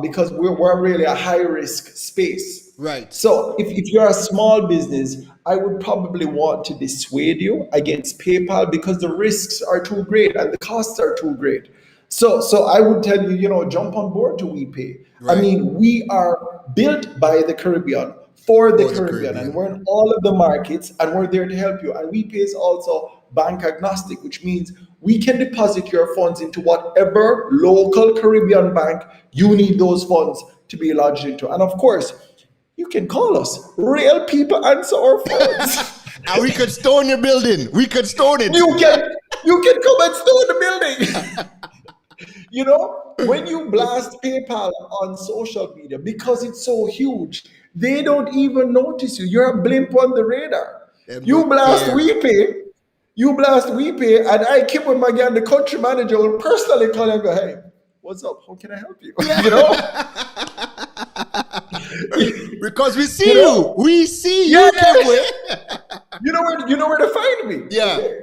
Because we're really a high risk space. Right. So if you're a small business, I would probably want to dissuade you against PayPal, because the risks are too great and the costs are too great. So I would tell you, jump on board to WePay. Right. I mean, we are built by the Caribbean for the Caribbean, and we're in all of the markets, and we're there to help you. And WePay is also bank agnostic, which means we can deposit your funds into whatever local Caribbean bank you need those funds to be lodged into. And of course, you can call us. Real people answer our phones. And we could stone your building. We could stone it. You can come and stone the building. When you blast PayPal on social media, because it's so huge, they don't even notice you. You're a blimp on the radar. You blast WePay, and I keep with my guy, the country manager, will personally call and go, hey, what's up? How can I help you? Because we see you. We see you. You know where to find me. Yeah. Okay.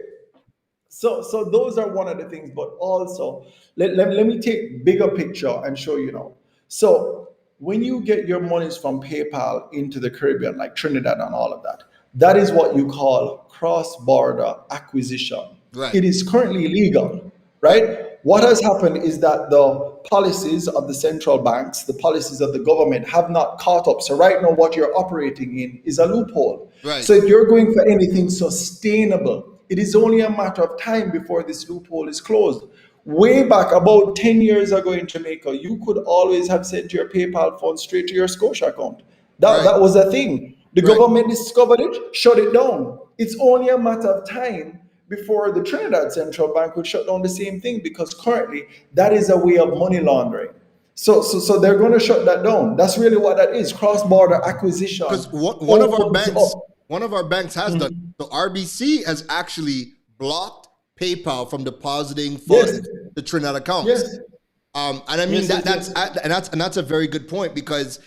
So those are one of the things, but also let me take bigger picture and show you now. So when you get your monies from PayPal into the Caribbean, like Trinidad and all of that, that is what you call cross-border acquisition. Right. It is currently illegal, right? What has happened is that the policies of the central banks, the policies of the government have not caught up. So right now, what you're operating in is a loophole. Right. So if you're going for anything sustainable, it is only a matter of time before this loophole is closed. Way back about 10 years ago in Jamaica, you could always have sent your PayPal funds straight to your Scotia account. Right. That was a thing. The Right. government discovered it, shut it down. It's only a matter of time before the Trinidad Central Bank would shut down the same thing, because currently that is a way of money laundering. So they're going to shut that down. That's really what that is. Cross-border acquisition. Because one of our banks has done. Mhm. So RBC has actually blocked PayPal from depositing Yes. funds to Trinidad accounts. Yes. And I mean Yes, that's a very good point, because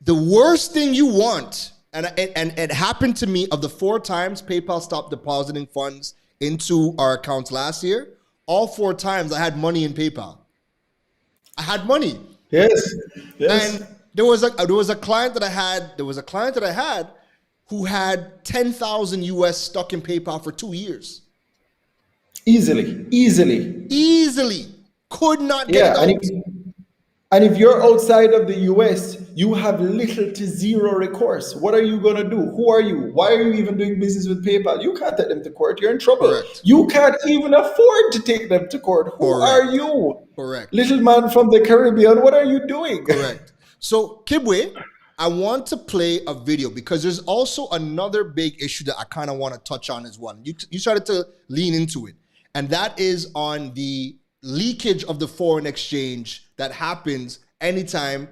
the worst thing you want, and it happened to me, of the 4 times PayPal stopped depositing funds into our accounts last year, all 4 times I had money in PayPal. I had money. Yes. Yes. And there was a client that I had who had 10,000 US stuck in PayPal for 2 years. Easily. Could not get Yeah. it out. And if you're outside of the US, you have little to zero recourse. What are you going to do? Who are you? Why are you even doing business with PayPal? You can't take them to court. You're in trouble. Correct. You can't even afford to take them to court. Who Correct. are you? Correct. Little man from the Caribbean, what are you doing? Correct. So, Kibwe, I want to play a video, because there's also another big issue that I kind of want to touch on as well. You started to lean into it, and that is on the leakage of the foreign exchange that happens anytime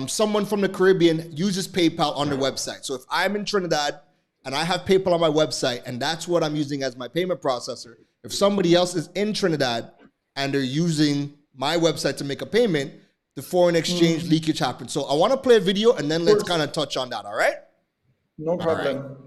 someone from the Caribbean uses PayPal on their website. So if I'm in Trinidad and I have PayPal on my website and that's what I'm using as my payment processor, if somebody else is in Trinidad and they're using my website to make a payment, the foreign exchange leakage happens. So I want to play a video and then let's kind of touch on that, all right? No problem.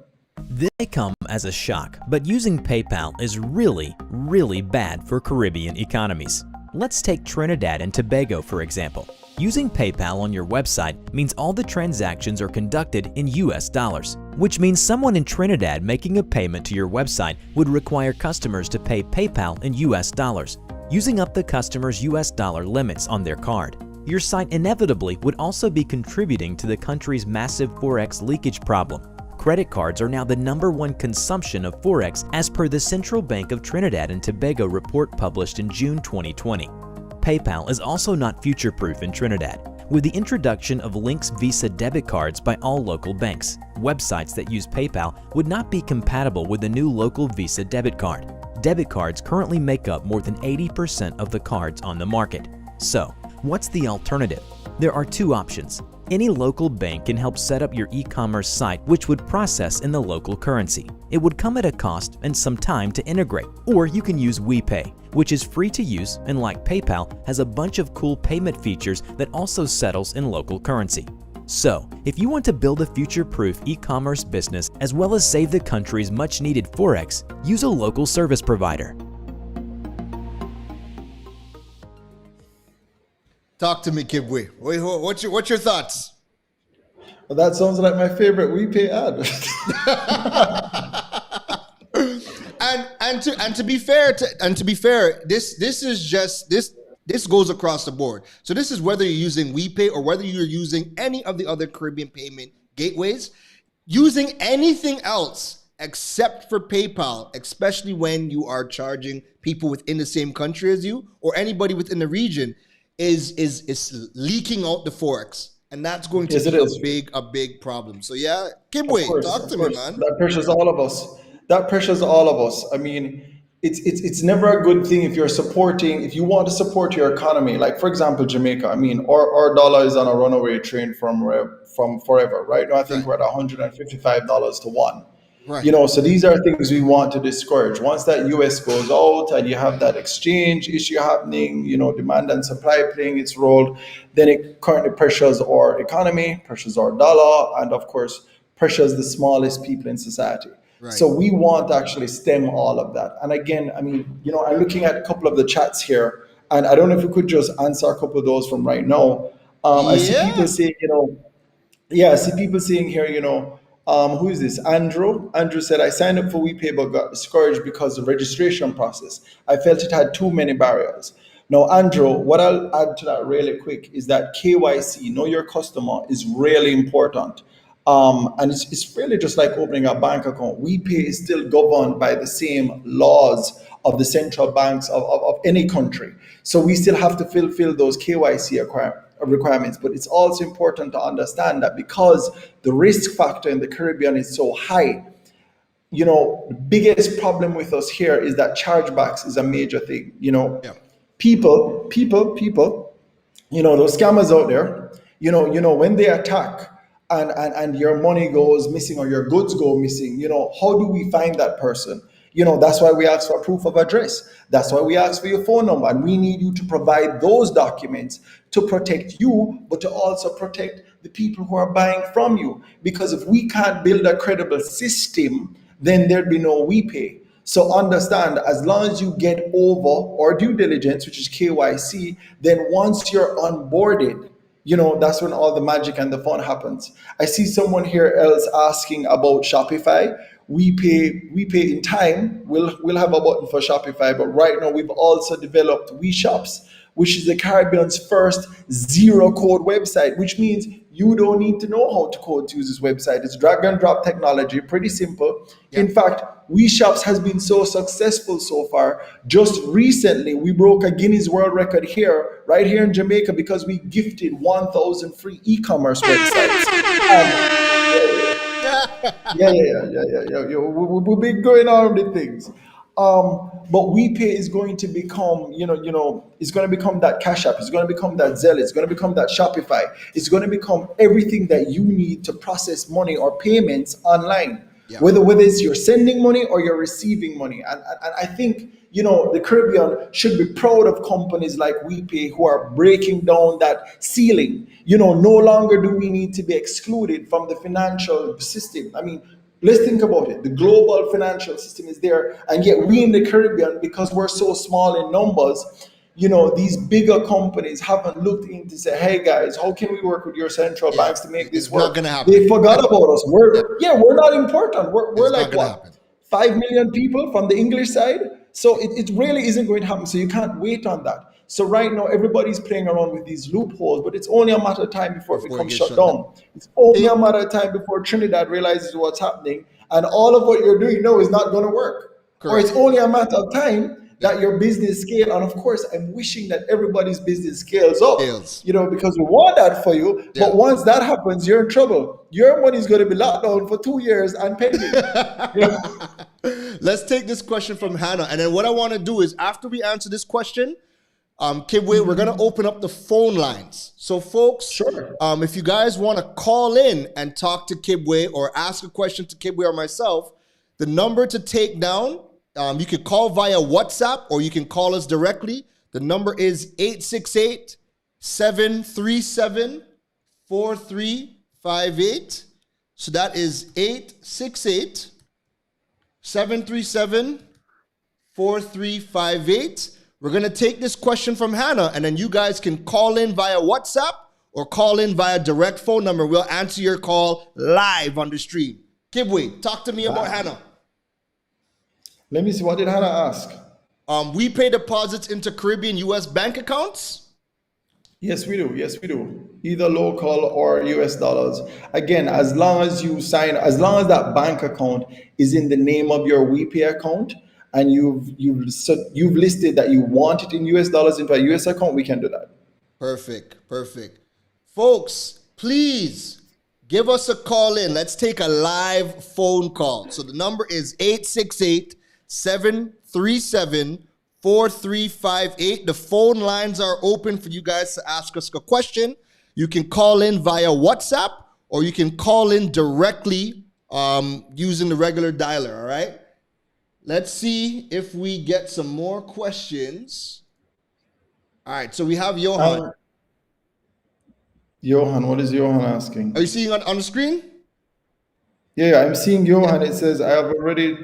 This may come as a shock, but using PayPal is really, really bad for Caribbean economies. Let's take Trinidad and Tobago for example. Using PayPal on your website means all the transactions are conducted in US dollars, which means someone in Trinidad making a payment to your website would require customers to pay PayPal in US dollars, using up the customer's US dollar limits on their card. Your site inevitably would also be contributing to the country's massive Forex leakage problem. Credit cards are now the #1 consumption of Forex as per the Central Bank of Trinidad and Tobago report published in June 2020. PayPal is also not future-proof in Trinidad, with the introduction of Link's Visa debit cards by all local banks. Websites that use PayPal would not be compatible with the new local Visa debit card. Debit cards currently make up more than 80% of the cards on the market. So, what's the alternative? There are 2 options. Any local bank can help set up your e-commerce site, which would process in the local currency. It would come at a cost and some time to integrate. Or you can use WePay, which is free to use and, like PayPal, has a bunch of cool payment features that also settles in local currency. So, if you want to build a future-proof e-commerce business as well as save the country's much-needed Forex, use a local service provider. Talk to me, Kibwe. What's your thoughts? Well, that sounds like my favorite WePay ad. And to be fair, this goes across the board. So this is whether you're using WePay or whether you're using any of the other Caribbean payment gateways. Using anything else except for PayPal, especially when you are charging people within the same country as you or anybody within the region, is leaking out the Forex. And that's going to be a big problem. So yeah, Kibwe, talk to me, man. That pressures all of us. I mean, it's never a good thing if you want to support your economy. Like, for example, Jamaica. I mean, our dollar is on a runaway train from forever. Right now, I think we're at $155 to 1. Right. You know, so these are things we want to discourage. Once that US goes out and you have that exchange issue happening, you know, demand and supply playing its role, then it currently pressures our economy, pressures our dollar, and of course, pressures the smallest people in society. Right. So we want to actually stem all of that. And again, I mean, you know, I'm looking at a couple of the chats here, and I don't know if we could just answer a couple of those from right now. I see people saying, I see people saying here, Who is this? Andrew. Andrew said, I signed up for WePay but got discouraged because of the registration process. I felt it had too many barriers. Now, Andrew, what I'll add to that really quick is that KYC, know your customer, is really important. And it's really just like opening a bank account. WePay is still governed by the same laws of the central banks of any country. So we still have to fulfill those KYC requirements. But it's also important to understand that because the risk factor in the Caribbean is so high, the biggest problem with us here is that chargebacks is a major thing. Yeah. People, those scammers out there, when they attack and your money goes missing or your goods go missing, how do we find that person? That's why we ask for proof of address. That's why we ask for your phone number. And we need you to provide those documents to protect you, but to also protect the people who are buying from you. Because if we can't build a credible system, then there'd be no WePay. So understand, as long as you get over our due diligence, which is KYC, then once you're onboarded, that's when all the magic and the fun happens. I see someone here else asking about Shopify. WePay in time. We'll have a button for Shopify, but right now we've also developed WeShops, which is the Caribbean's first zero-code website, which means you don't need to know how to code to use this website. It's drag and drop technology, pretty simple. Yeah. In fact, WeShops has been so successful so far. Just recently, we broke a Guinness World Record right here in Jamaica, because we gifted 1,000 free e-commerce websites. Yeah. We've been going on with things. But WePay is going to become, it's going to become that Cash App. It's going to become that Zelle. It's going to become that Shopify. It's going to become everything that you need to process money or payments online. Yeah. Whether it's you're sending money or you're receiving money. And I think, the Caribbean should be proud of companies like WePay who are breaking down that ceiling. No longer do we need to be excluded from the financial system. I mean, let's think about it. The global financial system is there, and yet we in the Caribbean, because we're so small in numbers, these bigger companies haven't looked into say, hey guys, how can we work with your central banks to make this work? Not gonna happen. They forgot about us. We're not important. We're like what? Happen. 5 million people from the English side. So it really isn't going to happen. So you can't wait on that. So right now, everybody's playing around with these loopholes, but it's only a matter of time before it becomes shut down. It's only a matter of time before Trinidad realizes what's happening, and all of what you're doing now is not going to work. Correct. Or it's only a matter of time that your business scale. And of course, I'm wishing that everybody's business scales up, because we want that for you. Yeah. But once that happens, you're in trouble. Your money's going to be locked down for 2 years and pending. Let's take this question from Hannah. And then what I want to do is, after we answer this question, Kibwe, we're going to open up the phone lines. So folks, sure. If you guys want to call in and talk to Kibwe or ask a question to Kibwe or myself, the number to take down, you can call via WhatsApp or you can call us directly. The number is 868-737-4358. So that is 868-737-4358. We're going to take this question from Hannah, and then you guys can call in via WhatsApp or call in via direct phone number. We'll answer your call live on the stream. Kibwe, talk to me about Hannah. Let me see. What did Hannah ask? We pay deposits into Caribbean U.S. bank accounts? Yes, we do. Either local or US dollars. Again, as long as that bank account is in the name of your WePay account, and you've listed that you want it in US dollars into a US account, we can do that. Perfect. Folks, please give us a call in. Let's take a live phone call. So the number is 868-737-4358. The phone lines are open for you guys to ask us a question. You can call in via WhatsApp or you can call in directly using the regular dialer, all right? Let's see if we get some more questions. All right, so we have Johan. Johan, what is Johan asking? Are you seeing on the screen? Yeah, I'm seeing Johan. It says I have already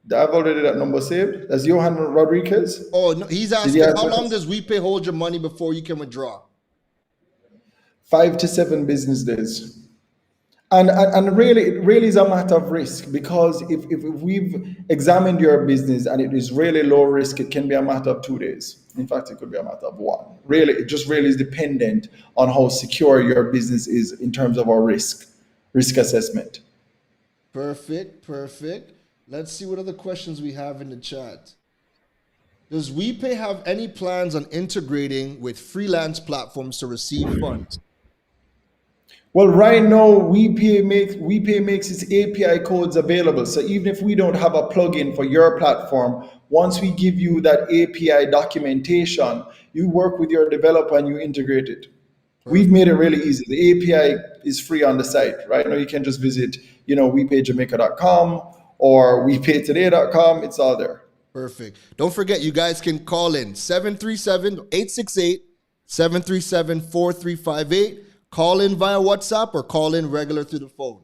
that number saved. That's Johan Rodriguez. Oh, no, he's asking how long does WePay hold your money before you can withdraw? 5 to 7 business days. And really, it really is a matter of risk, because if we've examined your business and it is really low risk, it can be a matter of 2 days. In fact, it could be a matter of one. Really, it just really is dependent on how secure your business is in terms of our risk assessment. Perfect. Let's see what other questions we have in the chat. Does WePay have any plans on integrating with freelance platforms to receive funds? Well, right now, WePay makes its API codes available. So even if we don't have a plugin for your platform, once we give you that API documentation, you work with your developer and you integrate it. We've made it really easy. The API is free on the site. Right now, you can just visit, WePayJamaica.com or WePayToday.com. It's all there. Perfect. Don't forget, you guys can call in 737-868-737-4358. Call in via WhatsApp or call in regular through the phone.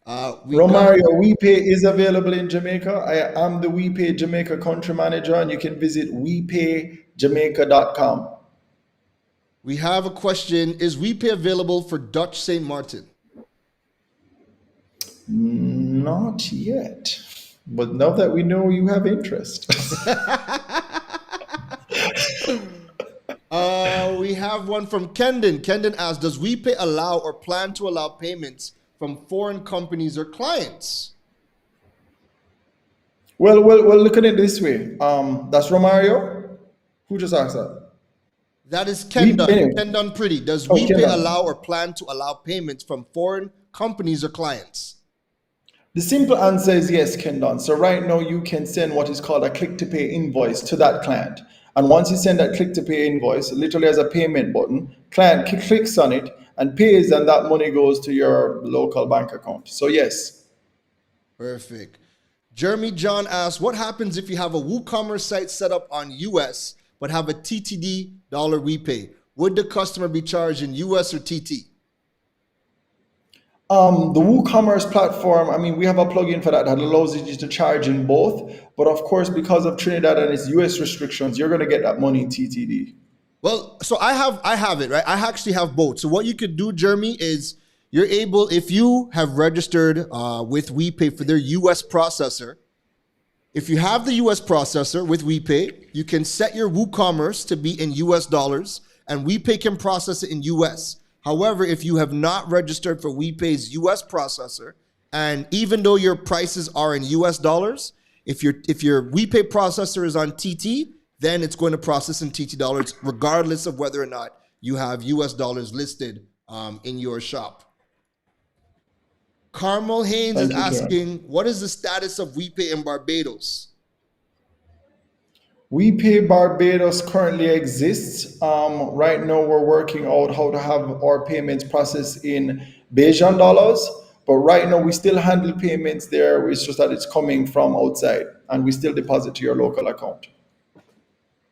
Romario, WePay is available in Jamaica. I am the WePay Jamaica country manager, and you can visit WePayJamaica.com. We have a question. Is WePay available for Dutch St. Martin? Not yet. But now that we know you have interest. We have one from Kendon. Kendon asks, does WePay allow or plan to allow payments from foreign companies or clients? Well, look at it this way. That's Romario. Who just asked that? That is Kendon. Kendon Pretty. Does WePay allow or plan to allow payments from foreign companies or clients? The simple answer is yes, Kendon. So right now you can send what is called a click-to-pay invoice to that client. And once you send that click-to-pay invoice, literally as a payment button, client clicks on it and pays, and that money goes to your local bank account. So yes. Perfect. Jeremy John asks, what happens if you have a WooCommerce site set up on US but have a TTD dollar WePay? Would the customer be charged in US or TT? The WooCommerce platform, we have a plugin for that allows you to charge in both. But of course, because of Trinidad and its US restrictions, you're going to get that money in TTD. Well, so I have it, right? I actually have both. So what you could do, Jeremy, is you're able, if you have registered with WePay for their US processor, if you have the US processor with WePay, you can set your WooCommerce to be in US dollars, and WePay can process it in US. However, if you have not registered for WePay's US processor, and even though your prices are in US dollars, if your WePay processor is on TT, then it's going to process in TT dollars, regardless of whether or not you have US dollars listed in your shop. Carmel Haynes is asking, what is the status of WePay in Barbados? WePay Barbados currently exists. Right now, we're working out how to have our payments processed in Bajan dollars. But right now, we still handle payments there. It's just that it's coming from outside, and we still deposit to your local account.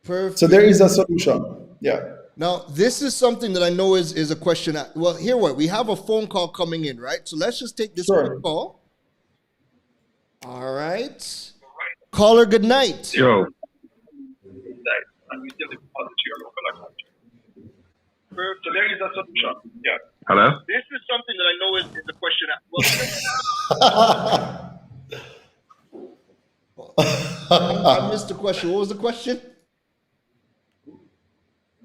Perfect. So there is a solution. Yeah. Now, this is something that I know is a question. Well, here what? We have a phone call coming in, right? So let's just take this quick call. All right. Caller, good night. Yo. So there is a solution. Yeah. Hello? This is something that I know is a question. I missed the question. What was the question?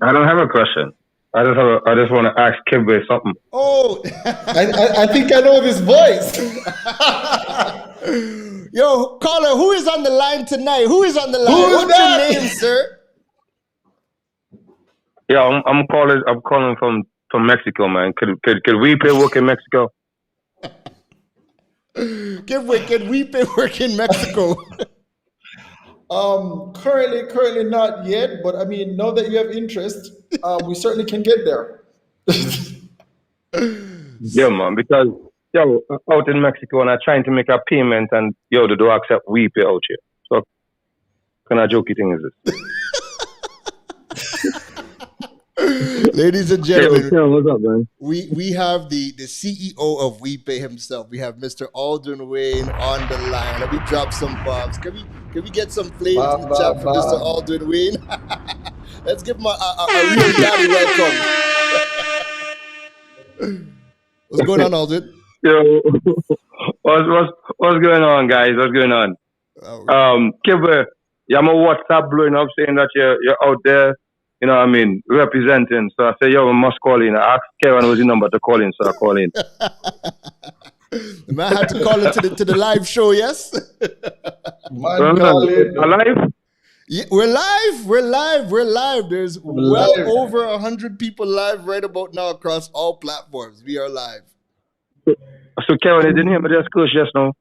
I don't have a question. I just want to ask Kibwe something. Oh, I think I know this voice. Yo, caller, who is on the line tonight? Who is on the line? What's your name, sir? Yeah, I'm calling from Mexico, man. Could WePay work in Mexico? Can WePay work in Mexico? Currently not yet, but now that you have interest, we certainly can get there. Yeah, man, because out in Mexico and I'm trying to make a payment and they don't accept WePay out here. So kind of jokey thing is this? Ladies and gentlemen, hey, what's up, man? we have the CEO of WePay himself. We have Mr. Aldrin Wayne on the line. Let me drop some bombs. Can we get some flavor in the chat for Mr. Aldrin Wayne? Let's give him a real daddy welcome. What's going on, Aldrin? Yo, what's going on, guys? What's going on? Kibbe, yeah, my WhatsApp blowing up saying that you're out there, you know what I mean, representing. So I say, yo, we must call in. I asked Keron was the number to call in, so I call in. The man had to call into the live show, yes? Man, call in. Alive? Yeah, we're live. There's well over 100 people live right about now across all platforms. We are live. So Keron, you didn't hear me just curse just now?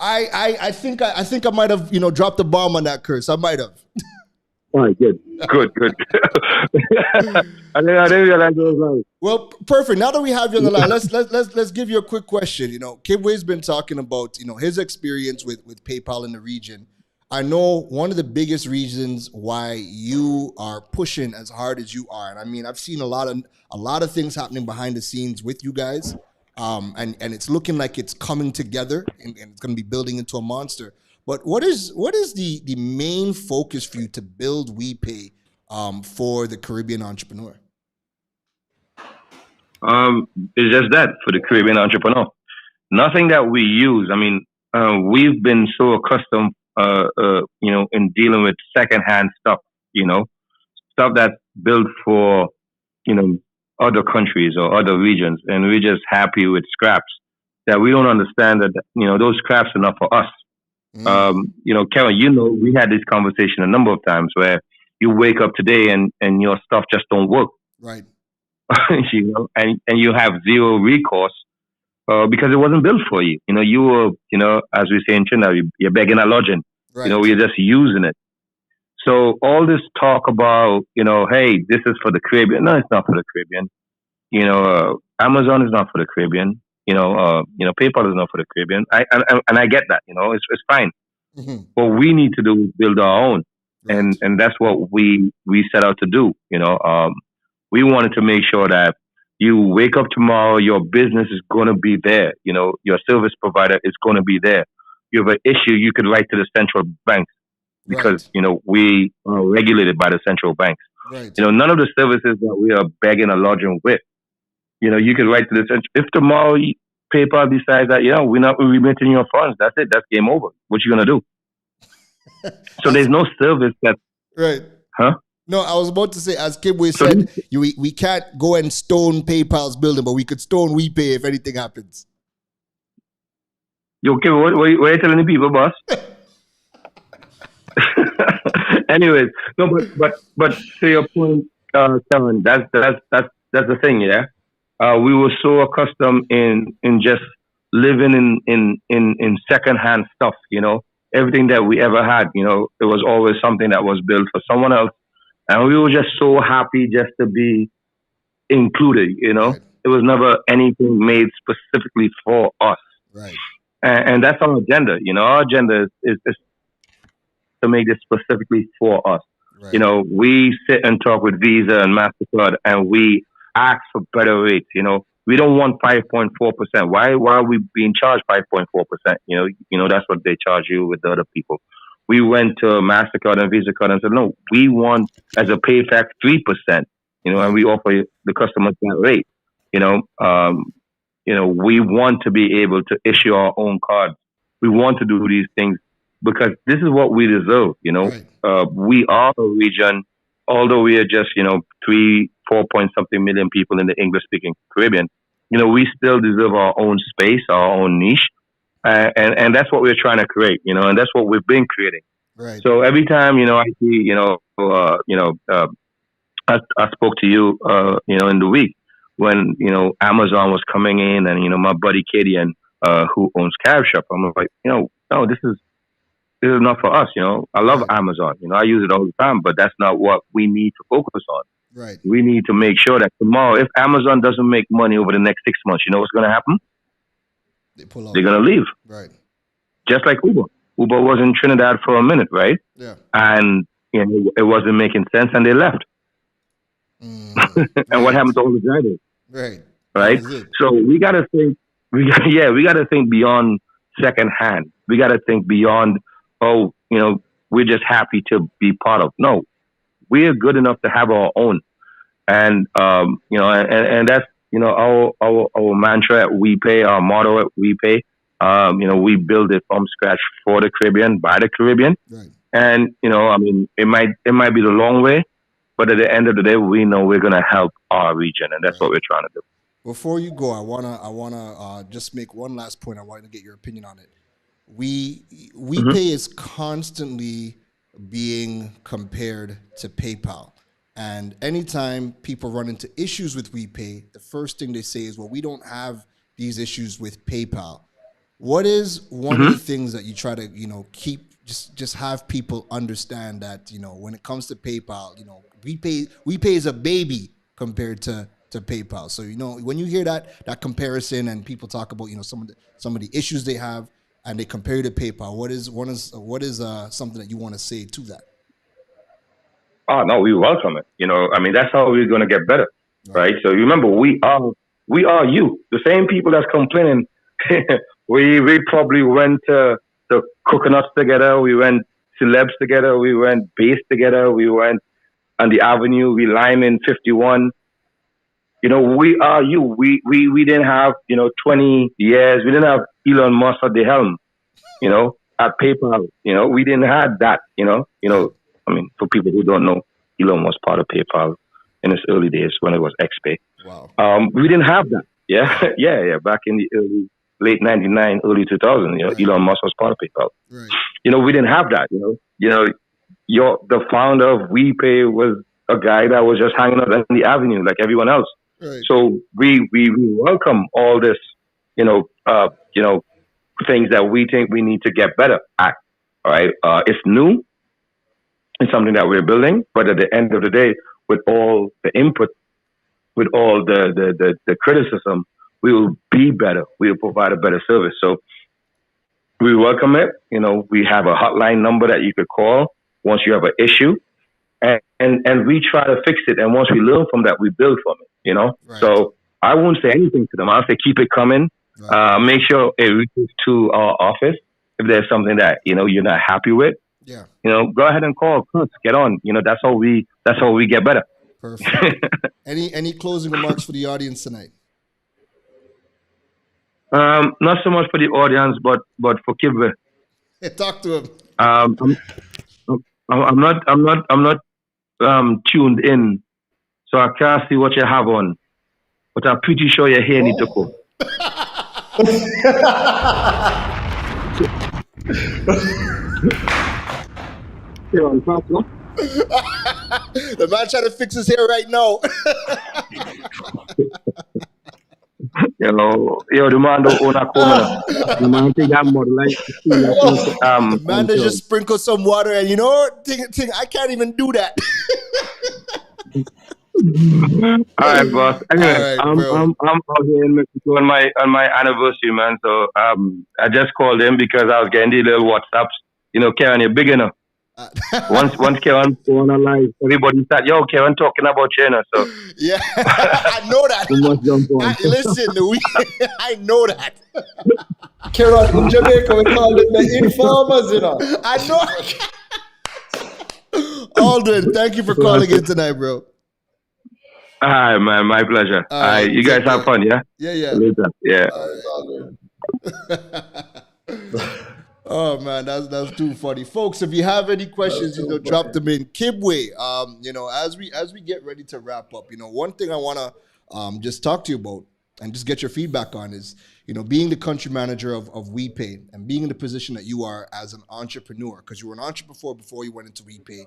I think I might have, dropped the bomb on that curse. I might have. All right, good. I didn't realize it was live. Well, perfect. Now that we have you on the line, let's give you a quick question. Kibwe's been talking about, his experience with PayPal in the region. I know one of the biggest reasons why you are pushing as hard as you are, and I mean, I've seen a lot of things happening behind the scenes with you guys, and it's looking like it's coming together, and it's going to be building into a monster. But what is the main focus for you to build WePay for the Caribbean entrepreneur? It's just that for the Caribbean entrepreneur. Nothing that we use. I mean, we've been so accustomed, in dealing with secondhand stuff, stuff that's built for, other countries or other regions, and we're just happy with scraps that we don't understand that, those scraps are not for us. Keron, we had this conversation a number of times where you wake up today and your stuff just don't work. Right. and you have zero recourse because it wasn't built for you. You were, as we say in Trinidad, you're begging a lodging. Right. You're just using it. So all this talk about, hey, this is for the Caribbean. No, it's not for the Caribbean. Amazon is not for the Caribbean. PayPal is not for the Caribbean. And I get that. It's fine. Mm-hmm. What we need to do is build our own, Right. and that's what we set out to do. We wanted to make sure that you wake up tomorrow, your business is going to be there. Your service provider is going to be there. You have an issue, you could write to the central banks because, we are regulated by the central banks. Right. None of the services that we are begging or lodging with, you could write to the central. If tomorrow PayPal decides that, we're not remitting your funds, that's it. That's game over. What you going to do? So there's no service that. Right. Huh? No, I was about to say, as Kibwe said, we can't go and stone PayPal's building, but we could stone WePay if anything happens. Yo, Kibwe, what are you telling the people, boss? Anyways, no, but to your point, Keron, that's the thing, yeah. We were so accustomed in just living in secondhand stuff, Everything that we ever had, it was always something that was built for someone else. And we were just so happy just to be included, Right. It was never anything made specifically for us. Right. And that's our agenda, Our agenda is to make this specifically for us. Right. We sit and talk with Visa and MasterCard and we ask for better rates, We don't want 5.4%. Why are we being charged 5.4%? That's what they charge you with the other people. We went to MasterCard and Visa card and said, no, we want as a pay fact 3%, and we offer the customers that rate. We want to be able to issue our own cards. We want to do these things because this is what we deserve, Right. We are a region, although we are just, 4 point something million people in the English speaking Caribbean, we still deserve our own space, our own niche. And that's what we're trying to create, and that's what we've been creating. Right. So every time, I see, I spoke to you, in the week when, Amazon was coming in and, my buddy Keron, who owns Cab Shop, I'm like, no, this is not for us. I love Amazon, I use it all the time, but that's not what we need to focus on. Right. We need to make sure that tomorrow, if Amazon doesn't make money over the next 6 months, you know what's going to happen? They pull out. They're going to leave. Right. Just like Uber. Uber was in Trinidad for a minute, right? Yeah. And it wasn't making sense, and they left. And what happened to all the drivers? Right. Right. So we got to think. We got to think beyond secondhand. We got to think beyond. We're just happy to be part of. No, we are good enough to have our own, and and our mantra at WePay, our motto at WePay. We build it from scratch for the Caribbean, by the Caribbean. Right. And it might be the long way, but at the end of the day, we know we're gonna help our region, and that's what we're trying to do. Before you go, I wanna just make one last point. I want to get your opinion on it. WePay is constantly being compared to PayPal, and anytime people run into issues with WePay, the first thing they say is, "Well, we don't have these issues with PayPal." What is one of the things that you try to keep just have people understand that when it comes to PayPal, WePay is a baby compared to PayPal. So when you hear that comparison and people talk about some of the issues they have and they compare it to PayPal, what is something that you want to say to that? Oh no, we welcome it. That's how we're gonna get better, right? So remember, we are you, the same people that's complaining. we probably went to Coconuts together. We went Celebs together. We went Base together. We went on the Avenue. We lime in 51. We are you. We didn't have 20 years. We didn't have Elon Musk at the helm. At PayPal. We didn't have that. For people who don't know, Elon was part of PayPal in its early days when it was XPay. Wow. We didn't have that. Yeah, yeah. Back in the late 99, early 2000, Elon Musk was part of PayPal. Right. We didn't have that. The founder of WePay was a guy that was just hanging out on the avenue like everyone else. Right. So we welcome all this, things that we think we need to get better at. All right. It's new. It's something that we're building, but at the end of the day, with all the input, with all the criticism, we will be better. We will provide a better service. So we welcome it. We have a hotline number that you could call once you have an issue, and we try to fix it. And once we learn from that, we build from it. Right. So I won't say anything to them. I'll say keep it coming. Right. Make sure it reaches to our office if there's something that you're not happy with. Yeah. Go ahead and call. Get on. That's how we get better. Perfect. Any closing remarks for the audience tonight? Not so much for the audience, but for Kibwe. Hey, talk to him. I'm not tuned in, so I can't see what you have on, but I'm pretty sure your hair need to go. The man trying to fix his hair right now. The man don't own a corner. The man think I'm more like the man does just sprinkle some water and think I can't even do that. All right, boss. Anyway, right, I'm out here in Mexico on my anniversary, man. So I just called him because I was getting these little WhatsApps. Keron, you're big enough. Once Keron go on live, everybody start, Keron talking about China. So yeah, I know that. We must jump on. Listen, I know that. Keron, in Jamaica, we call it the informers, I know. Aldrin, thank you for calling in tonight, bro. All right, man. My pleasure. All right, you guys have fun, yeah? Yeah. Later. Yeah. Oh man, that's too funny, folks. If you have any questions, drop them in. Kibwe, as we get ready to wrap up, one thing I wanna just talk to you about and just get your feedback on is, being the country manager of WePay and being in the position that you are as an entrepreneur, because you were an entrepreneur before you went into WePay.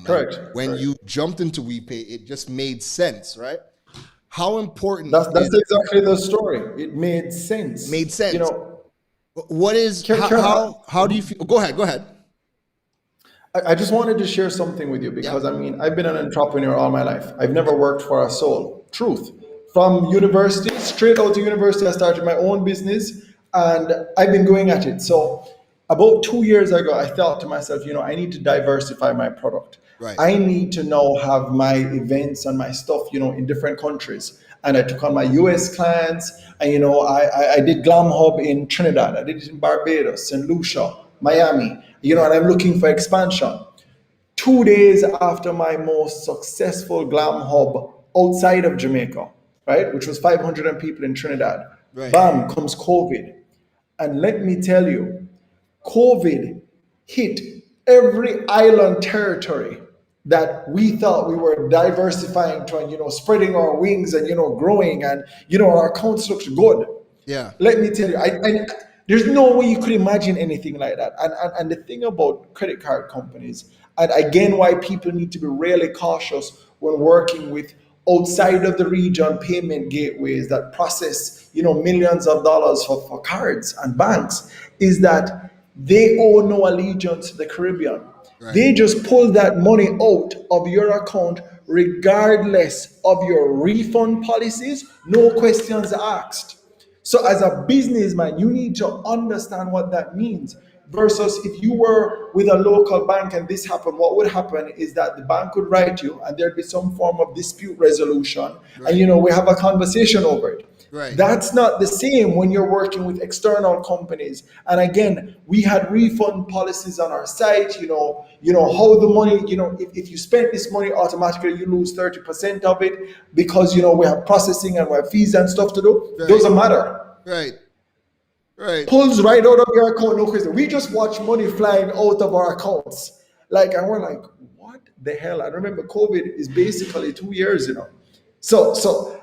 Correct. When you jumped into WePay, it just made sense, right? How important? That's exactly the story. It made sense. Made sense. What is how do you feel? Go ahead. I just wanted to share something with you because I've been an entrepreneur all my life. I've never worked for a soul. Truth. From university, straight out of university, I started my own business and I've been going at it. So about 2 years ago, I thought to myself, I need to diversify my product. Right. I need to now have my events and my stuff, in different countries. And I took on my US clients and, I did Glam Hub in Trinidad. I did it in Barbados, St. Lucia, Miami, and I'm looking for expansion. 2 days after my most successful Glam Hub outside of Jamaica, right? Which was 500 people in Trinidad. Right. Bam, comes COVID. And let me tell you, COVID hit every island territory that we thought we were diversifying to and, spreading our wings and, growing and, our accounts looked good. Yeah. Let me tell you, there's no way you could imagine anything like that. And the thing about credit card companies, and again, why people need to be really cautious when working with outside of the region payment gateways that process, millions of dollars for cards and banks, is that they owe no allegiance to the Caribbean. Right. They just pull that money out of your account regardless of your refund policies, no questions asked. So as a businessman, you need to understand what that means. Versus if you were with a local bank and this happened, what would happen is that the bank would write you and there'd be some form of dispute resolution. Right. And we have a conversation over it. Right. That's not the same when you're working with external companies. And again, we had refund policies on our site, how the money, if you spent this money, automatically you lose 30% of it because, we have processing and we have fees and stuff to do. Right. Doesn't matter. Right. Right. Pulls right out of your account, no question. We just watch money flying out of our accounts. And we're like, what the hell? I remember COVID is basically 2 years, So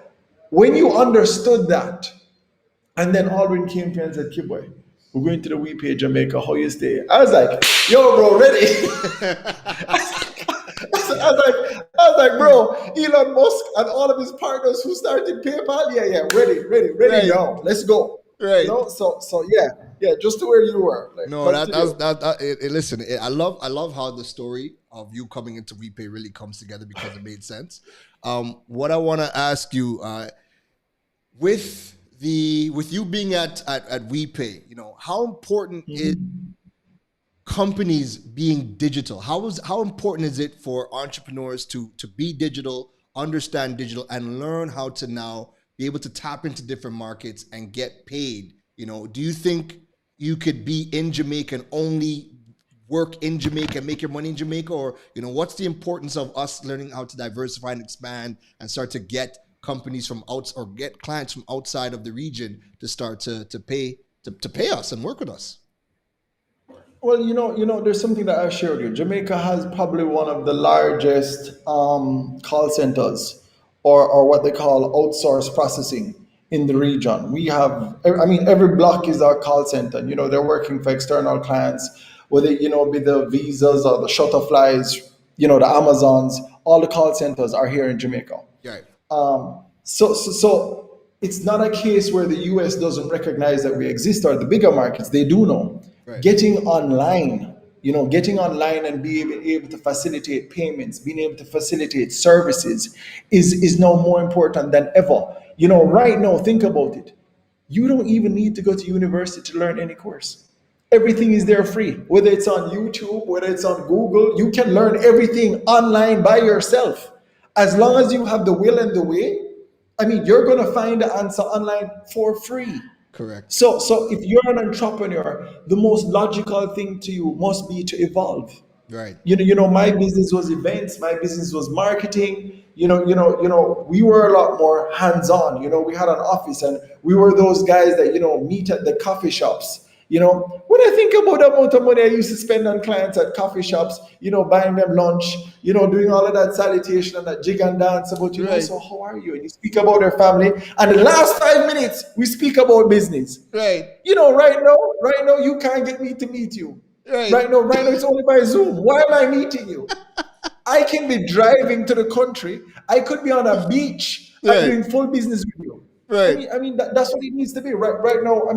when you understood that, and then Alwyn came to me and said, Kibboy, we're going to the WePay Jamaica, how you stay? I was like, yo, bro, ready? I was like, bro, Elon Musk and all of his partners who started PayPal, ready Right. now, let's go. Right. So just to where you were. No, listen, I love how the story of you coming into WePay really comes together because it made sense. What I want to ask you, with you being at WePay, how important is companies being digital? How important is it for entrepreneurs to be digital, understand digital, and learn how to now be able to tap into different markets and get paid? Do you think you could be in Jamaica and only work in Jamaica and make your money in Jamaica? Or, what's the importance of us learning how to diversify and expand and start to get companies from or get clients from outside of the region to start to pay us and work with us? Well, there's something that I shared with you. Jamaica has probably one of the largest call centers or what they call outsourced processing in the region. We have, every block is our call center. They're working for external clients, whether, be the Visas or the Shutterflies, the Amazons, all the call centers are here in Jamaica. Right. So it's not a case where the US doesn't recognize that we exist, or the bigger markets, they do know. Right. Getting online and being able to facilitate payments, being able to facilitate services is now more important than ever. Right now, think about it. You don't even need to go to university to learn any course. Everything is there free. Whether it's on YouTube, whether it's on Google, you can learn everything online by yourself. As long as you have the will and the way, you're going to find the answer online for free. Correct. So if you're an entrepreneur, the most logical thing to you must be to evolve. Right. My business was events, my business was marketing. We were a lot more hands-on. We had an office and we were those guys that, meet at the coffee shops. When I think about the amount of money I used to spend on clients at coffee shops, buying them lunch, doing all of that salutation and that jig and dance about, Right. So how are you? And you speak about their family. And the last 5 minutes, we speak about business. Right. Right now, you can't get me to meet you. Right. Right now, it's only by Zoom. Why am I meeting you? I can be driving to the country. I could be on a beach Right. doing full business with you. Right. That's what it needs to be. Right now,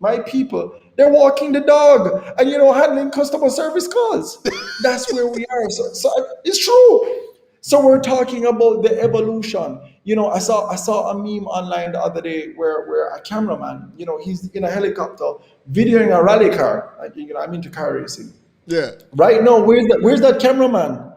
my people, they're walking the dog and, handling customer service calls. That's where we are. So it's true. So we're talking about the evolution. I saw a meme online the other day where a cameraman, he's in a helicopter videoing a rally car. I'm into car racing. Yeah. Right now, where's that cameraman?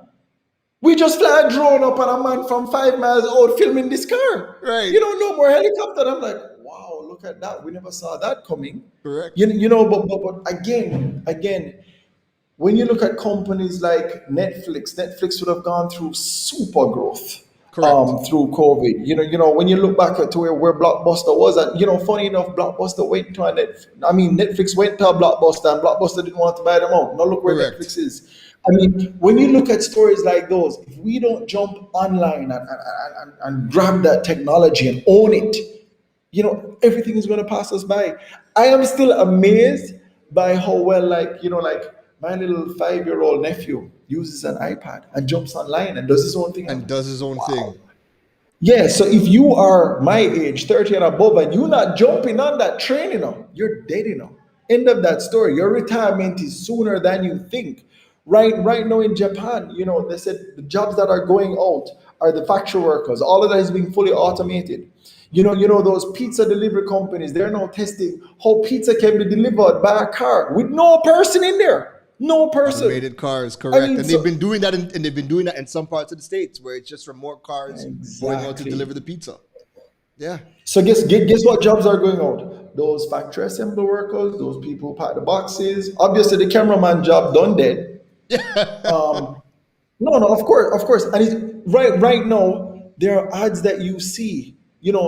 We just fly a drone up on a man from 5 miles out filming this car. Right. No more helicopter. I'm like, wow, look at that. We never saw that coming. Correct. But again, when you look at companies like Netflix would have gone through super growth Correct. through COVID. When you look back at to where Blockbuster was, and funny enough, Blockbuster went to a Netflix went to a Blockbuster, and Blockbuster didn't want to buy them out. Now look where Correct. Netflix is. When you look at stories like those, if we don't jump online and grab that technology and own it, everything is going to pass us by. I am still amazed by how well, like my little 5-year-old nephew uses an iPad and jumps online and does his own thing. And does his own thing. Yeah, so if you are my age, 30 and above, and you're not jumping on that train, you're dead, End of that story. Your retirement is sooner than you think. Right now in Japan, they said the jobs that are going out are the factory workers. All of that is being fully automated. Those pizza delivery companies, they're now testing how pizza can be delivered by a car with no person in there. No person. Automated cars, correct. And so- they've been doing that in some parts of the States where it's just remote cars going out to Exactly. deliver the pizza. Yeah. So guess what jobs are going out? Those factory assembly workers, those people who pack the boxes. Obviously, the cameraman job done dead. No, of course. And right now, there are ads that you see,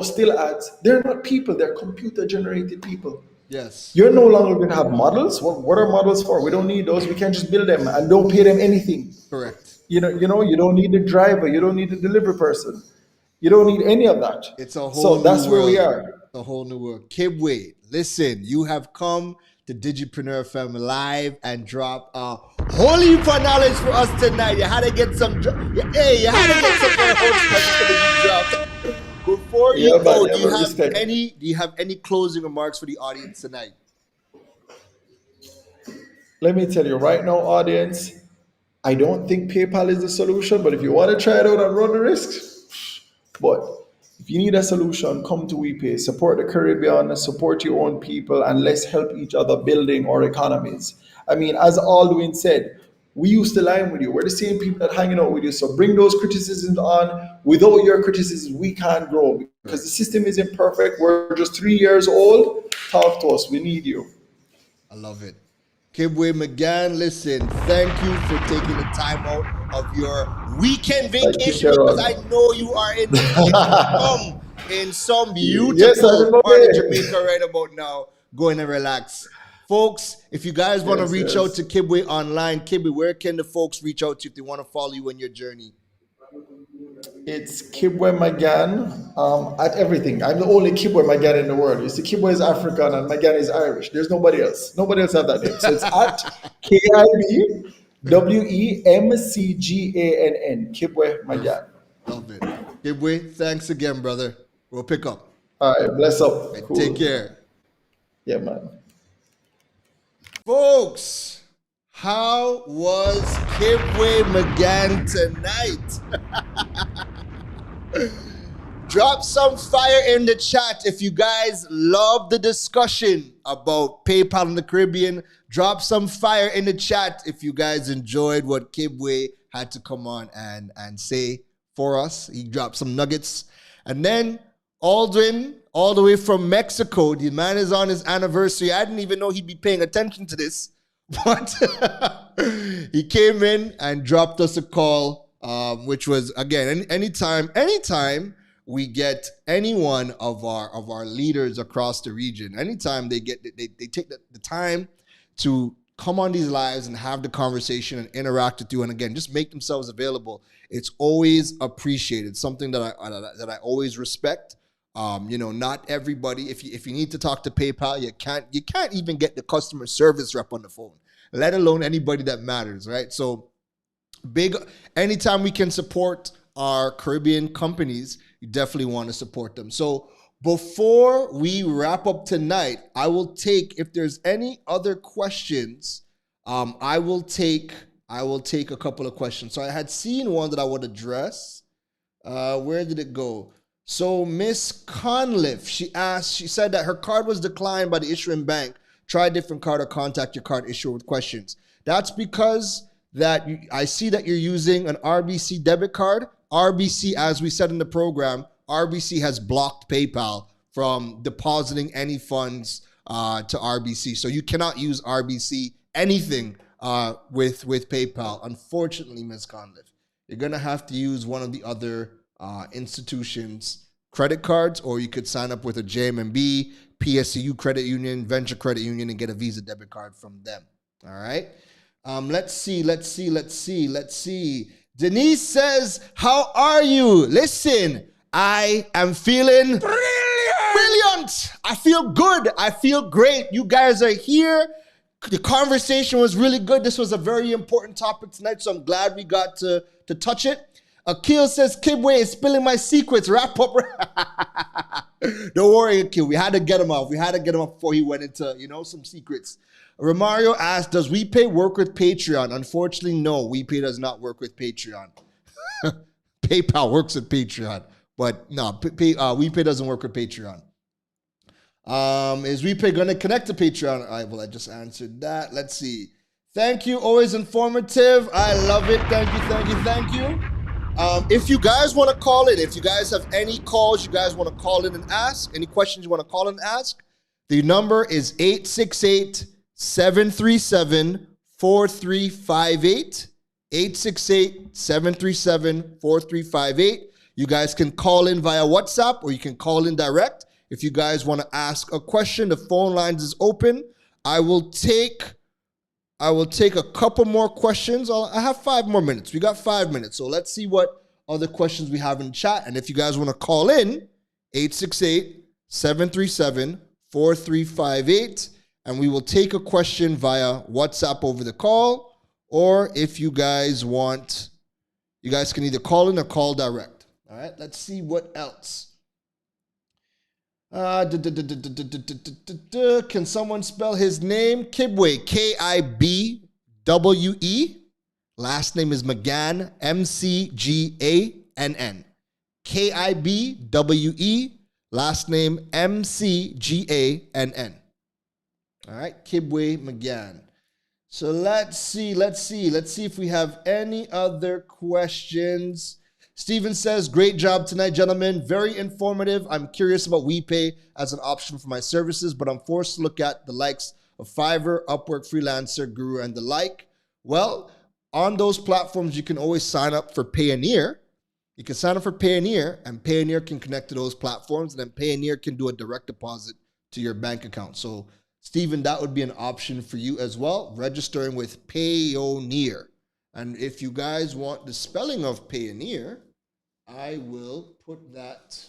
still ads. They're not people, they're computer generated people. Yes. You're no longer going to have models. What are models for? We don't need those. We can just build them and don't pay them anything. Correct. You don't need the driver. You don't need the delivery person. You don't need any of that. It's a whole So new that's where we world. are. It's a whole new world. Kibwe, listen, you have come to Digipreneur FM Live and drop a whole heap of knowledge for us tonight. You had to get some, you had to get some kind of host dropped. Before you go, do you have any closing remarks for the audience tonight? Let me tell you right now, audience, I don't think PayPal is the solution, but if you want to try it out and run the risks, but if you need a solution, come to WePay. Support the Caribbean, support your own people, and let's help each other building our economies. As Aldwin said, we used to line with you. We're the same people that hanging out with you. So bring those criticisms on. Without your criticism, we can't grow because the system isn't perfect. We're just 3 years old. Talk to us. We need you. I love it. Kibwe McGann, listen, thank you for taking the time out of your weekend vacation because I know you are in some beautiful part of Jamaica right about now. Go in and relax. Folks, if you guys want to reach out to Kibwe online, Kibwe, where can the folks reach out to you if they want to follow you in your journey? It's Kibwe McGann at everything. I'm the only Kibwe McGann in the world. You see, Kibwe is African and McGann is Irish. There's nobody else. Nobody else have that name. So it's at KIBWEMCGANN. Kibwe McGann. Love it. Kibwe, thanks again, brother. We'll pick up. All right, bless up. Right, Cool. take care. Yeah, man. Folks, how was Kibwe McGann tonight? Drop some fire in the chat if you guys love the discussion about PayPal in the Caribbean. Drop some fire in the chat if you guys enjoyed what Kibwe had to come on and say for us. He dropped some nuggets. And then Aldrin, all the way from Mexico. The man is on his anniversary. I didn't even know he'd be paying attention to this. But he came in and dropped us a call, which was, again, anytime we get any one of our leaders across the region, anytime they take the time to come on these lives and have the conversation and interact with you, and again, just make themselves available, it's always appreciated. Something that I always respect. Not everybody. If you need to talk to PayPal, you can't even get the customer service rep on the phone, let alone anybody that matters, right? So anytime we can support our Caribbean companies, you definitely want to support them. So before we wrap up tonight, I will take, if there's any other questions, I will take a couple of questions. So I had seen one that I would address. Where did it go? So Miss Conliff, she said that her card was declined by the issuing bank. Try a different card or contact your card issuer with questions. That's because I see that you're using an RBC debit card. RBC, as we said in the program, RBC has blocked PayPal from depositing any funds to RBC. So you cannot use RBC anything with PayPal. Unfortunately, Ms. Conliff, you're going to have to use one of the other institutions' credit cards, or you could sign up with a JMB, PSCU credit union, venture credit union, and get a Visa debit card from them. All right. Let's see. Denise says, how are you? Listen, I am feeling brilliant. I feel good. I feel great. You guys are here. The conversation was really good. This was a very important topic tonight, so I'm glad we got to touch it. Akil says, Kibwe is spilling my secrets. Wrap up. Don't worry, Akil. We had to get him off. Before he went into, some secrets. Romario asked, does WePay work with Patreon? Unfortunately, no. WePay does not work with Patreon. PayPal works with Patreon. But no, WePay doesn't work with Patreon. Is WePay going to connect to Patreon? All right, well, I just answered that. Let's see. Thank you. Always informative. I love it. Thank you. If you guys want to call in, if you guys have any calls you guys want to call in and ask, any questions you want to call in and ask, the number is 868-737-4358. 868-737-4358. You guys can call in via WhatsApp or you can call in direct. If you guys want to ask a question, the phone lines is open. I will take a couple more questions. I have 5 more minutes. We got 5 minutes. So let's see what other questions we have in chat. And if you guys want to call in, 868-737-4358. And we will take a question via WhatsApp over the call. Or if you guys want, you guys can either call in or call direct. All right, let's see what else. Can someone spell his name? Kibwe, Kibwe. Last name is McGann, MCGANN. Kibwe. Last name MCGANN. All right, Kibwe McGann. So let's see if we have any other questions. Steven says, great job tonight, gentlemen. Very informative. I'm curious about WePay as an option for my services, but I'm forced to look at the likes of Fiverr, Upwork, Freelancer, Guru, and the like. Well, on those platforms, you can always sign up for Payoneer. You can sign up for Payoneer, and Payoneer can connect to those platforms, and then Payoneer can do a direct deposit to your bank account. So, Steven, that would be an option for you as well, registering with Payoneer. And if you guys want the spelling of Payoneer, I will put that.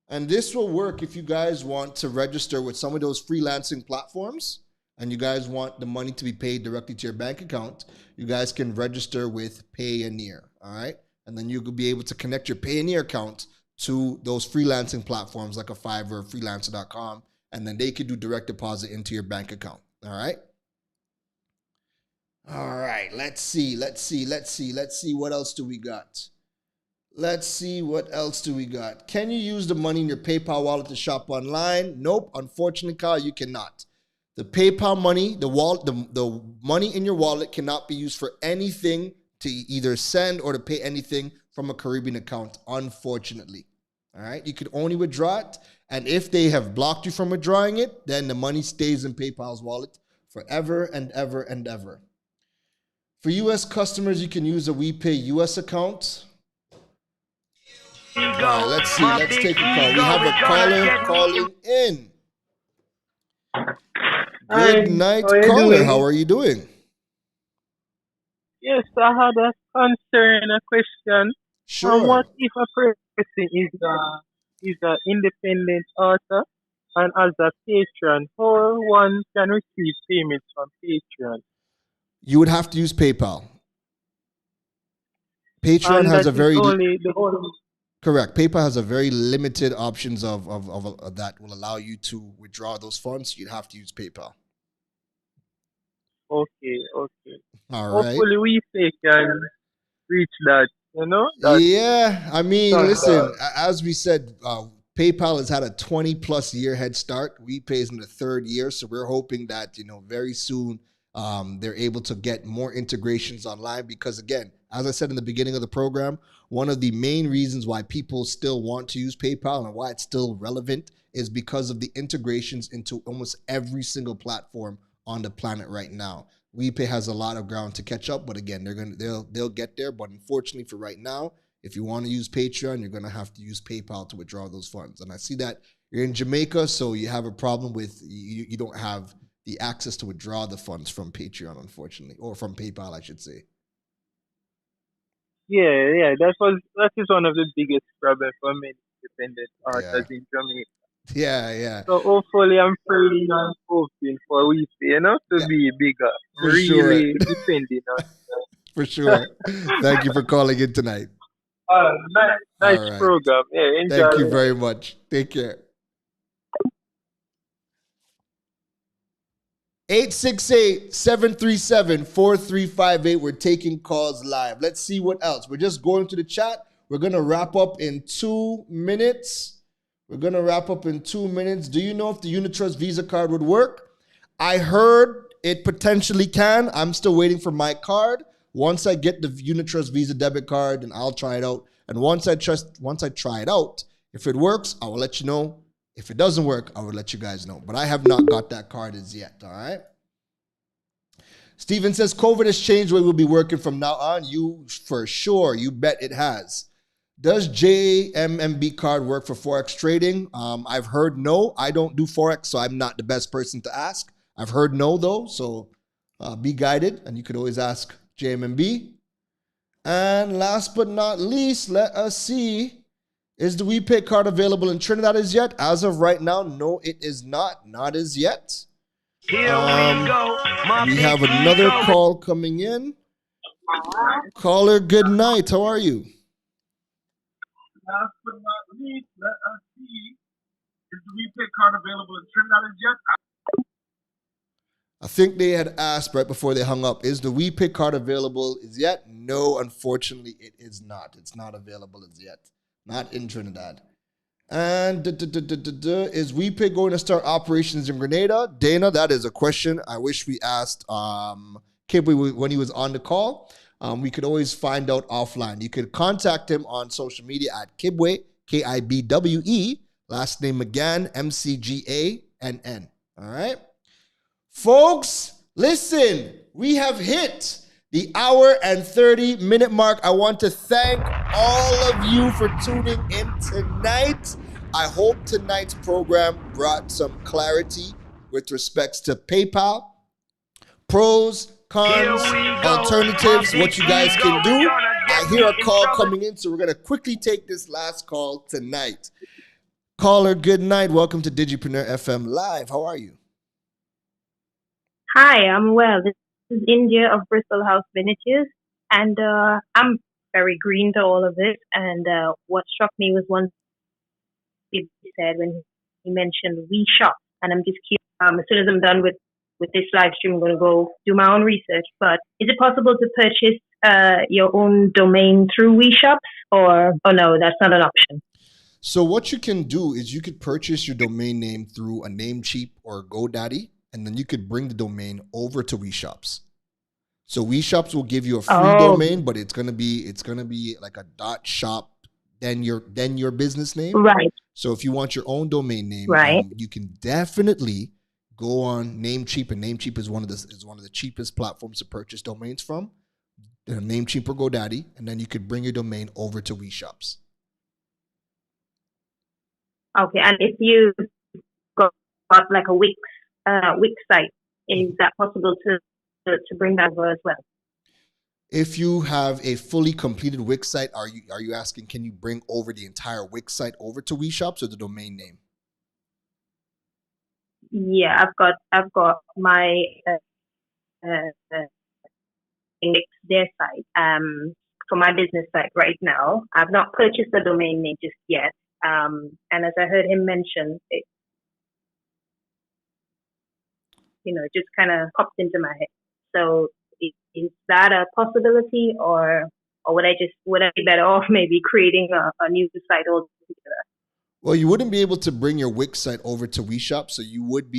And this will work if you guys want to register with some of those freelancing platforms and you guys want the money to be paid directly to your bank account. You guys can register with Payoneer, all right? And then you could be able to connect your Payoneer account to those freelancing platforms like a Fiverr, freelancer.com, and then they could do direct deposit into your bank account, all right? All right, let's see. What else do we got? Can you use the money in your PayPal wallet to shop online? Nope, unfortunately, Kyle, you cannot. The PayPal money, the money in your wallet cannot be used for anything to either send or to pay anything from a Caribbean account, unfortunately. All right, you can only withdraw it, and if they have blocked you from withdrawing it, then the money stays in PayPal's wallet forever and ever and ever. For U.S. customers, you can use a WePay U.S. account. All right, let's see. Let's take a call. We have a caller calling in. Good night, caller. How are you doing? Yes, I had a concern, a question. Sure. What if a person is an independent author and as a patron, how one can receive payments from Patreon? You would have to use PayPal. Patreon has a very correct. PayPal has a very limited options of that will allow you to withdraw those funds. You'd have to use PayPal. Okay. All right. Hopefully WePay can reach that. Yeah, I mean, listen. As we said, PayPal has had a 20+ year head start. WePay is in the 3rd year, so we're hoping that very soon. They're able to get more integrations online because, again, as I said in the beginning of the program, one of the main reasons why people still want to use PayPal and why it's still relevant is because of the integrations into almost every single platform on the planet right now. WePay has a lot of ground to catch up, but again, they'll get there. But unfortunately for right now, If you want to use Patreon, you're going to have to use PayPal to withdraw those funds. And I see that you're in Jamaica, so you have a problem with, you don't have the access to withdraw the funds from Patreon, unfortunately, or from PayPal, I should say. Yeah. That is one of the biggest problems for many independent artists in Jamaica. Yeah. So hopefully I'm praying and hoping for WePay, to be bigger. For Really sure. depending on. For sure. Thank you for calling in tonight. Nice All right. program. Yeah, enjoy. Thank you very much. Take care. 868-737-4358. We're taking calls live. Let's see what else. We're just going to the chat. We're going to wrap up in 2 minutes. Do you know if the Unitrust Visa card would work? I heard it potentially can. I'm still waiting for my card. Once I get the Unitrust Visa debit card, then I'll try it out. And once I try it out, if it works, I will let you know. If it doesn't work, I will let you guys know. But I have not got that card as yet, all right? Steven says, COVID has changed the way we'll be working from now on. You, for sure, you bet it has. Does JMMB card work for Forex trading? I've heard no. I don't do Forex, so I'm not the best person to ask. I've heard no, though, so be guided, and you could always ask JMMB. And last but not least, let us see. Is the WePay card available in Trinidad as yet? As of right now, no, it is not. Not as yet. We have another call coming in. Caller, good night. How are you? Last but not least, let us see. Is the WePay card available in Trinidad as yet? I think they had asked right before they hung up, is the WePay card available as yet? No, unfortunately, it is not. It's not available as yet. Not in Trinidad. And is WePay going to start operations in Grenada? Dana, that is a question I wish we asked Kibwe when he was on the call. We could always find out offline. You could contact him on social media at Kibwe, Kibwe, last name McGann, McGann. All right? Folks, listen, we have hit the hour and 30-minute mark. I want to thank all of you for tuning in tonight. I hope tonight's program brought some clarity with respects to PayPal, pros, cons, alternatives, what you guys can do. I hear a call coming in, so we're going to quickly take this last call tonight. Caller, good night. Welcome to Digipreneur FM Live. How are you? Hi, I'm well. This is India of Bristol House Vintages, and I'm very green to all of this. And what struck me was one thing he said when he mentioned we shop, and I'm just curious. As soon as I'm done with this live stream, I'm going to go do my own research. But is it possible to purchase your own domain through WeShops, or no, that's not an option? So what you can do is you could purchase your domain name through a Namecheap or GoDaddy, and then you could bring the domain over to WeShops. So WeShops will give you a free domain, but it's gonna be like a .shop, then your business name. Right. So if you want your own domain name, right, you can definitely go on Namecheap, and Namecheap is one of the cheapest platforms to purchase domains from. Namecheap or GoDaddy, and then you could bring your domain over to WeShops. Okay, and if you got like a Wix site, is that possible to bring that over as well? If you have a fully completed Wix site, are you asking, can you bring over the entire Wix site over to WeShops or the domain name? Yeah, I've got my their site for my business site right now. I've not purchased the domain name just yet. And as I heard him mention, it just kind of popped into my head. So is that a possibility, or would I be better off maybe creating a new site altogether? Well, you wouldn't be able to bring your Wix site over to WeShop, so you would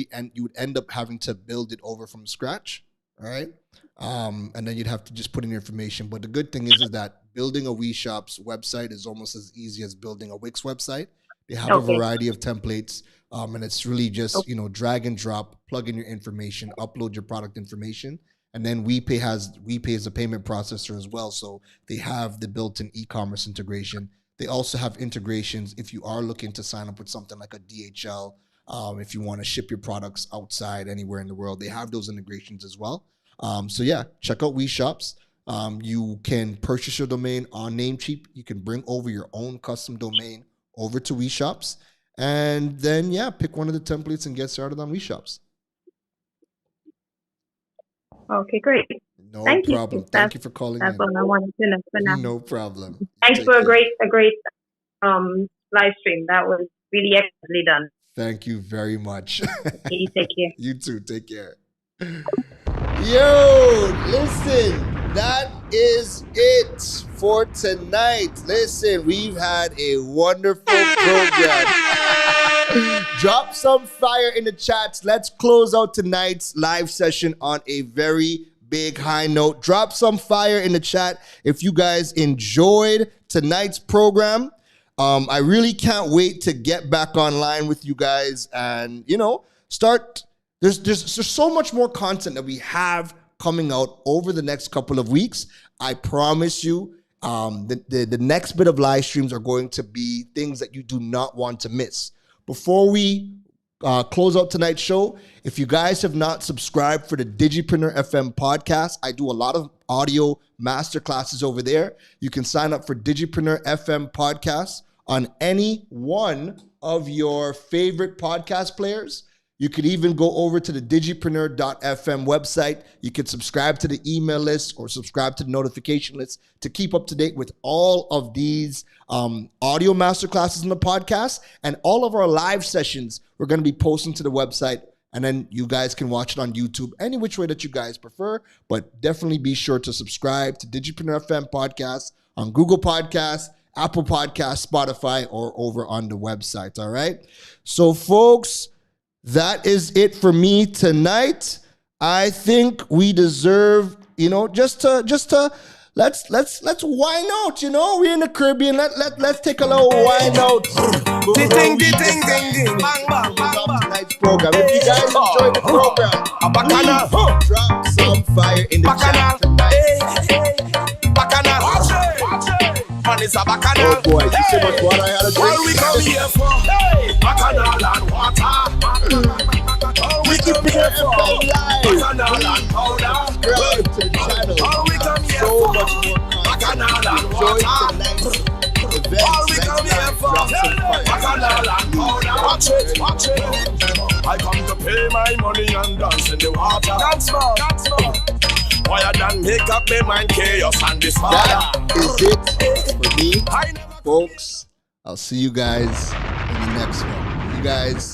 end up having to build it over from scratch, all right? And then you'd have to just put in your information. But the good thing is that building a WeShop's website is almost as easy as building a Wix website. They have a variety of templates, and it's really just drag and drop, plug in your information, upload your product information, And then WePay is a payment processor as well. So they have the built-in e-commerce integration. They also have integrations if you are looking to sign up with something like a DHL. If you want to ship your products outside anywhere in the world, they have those integrations as well. So yeah, check out WeShops. You can purchase your domain on Namecheap. You can bring over your own custom domain over to WeShops. And then, yeah, pick one of the templates and get started on WeShops. Okay, great. No problem. Thank you for calling in. That's all I wanted to know for now. No problem. Thanks for a great live stream. That was really excellently done. Thank you very much. You take care. You too. Take care. Yo, listen, that is it for tonight. Listen, we've had a wonderful program. Drop some fire in the chats. Let's close out tonight's live session on a very big high note. Drop some fire in the chat if you guys enjoyed tonight's program. I really can't wait to get back online with you guys and, start. There's so much more content that we have coming out over the next couple of weeks. I promise you, the next bit of live streams are going to be things that you do not want to miss. Before we close out tonight's show, if you guys have not subscribed for the Digipreneur FM podcast, I do a lot of audio masterclasses over there. You can sign up for Digipreneur FM podcast on any one of your favorite podcast players. You could even go over to the digipreneur.fm website. You can subscribe to the email list or subscribe to the notification list to keep up to date with all of these audio masterclasses in the podcast and all of our live sessions. We're going to be posting to the website, and then you guys can watch it on YouTube any which way that you guys prefer. But definitely be sure to subscribe to Digipreneur FM podcast on Google Podcasts, Apple Podcasts, Spotify, or over on the website. All right. So, folks, that is it for me tonight. I think we deserve, just to let's wine out. We're in the Caribbean. Let's take a little wine out. Ding, bang, bang, bang. Tonight's program. If you guys enjoyed the program, drop some fire in the chat tonight. Man, it's a bacchanal. Oh boy, you see much water I had to drink. All we come here for, bacchanal and water. We keep here for bacchanal and powder. Subscribe to the channel. All we come here so much more bacchanal and water. All we come here for, bacchanal and powder. Watch it. I come to pay my money and dance in the water. Dance more. Why done make up my mind chaos and disorder. That is it for me, folks. I'll see you guys in the next one. You guys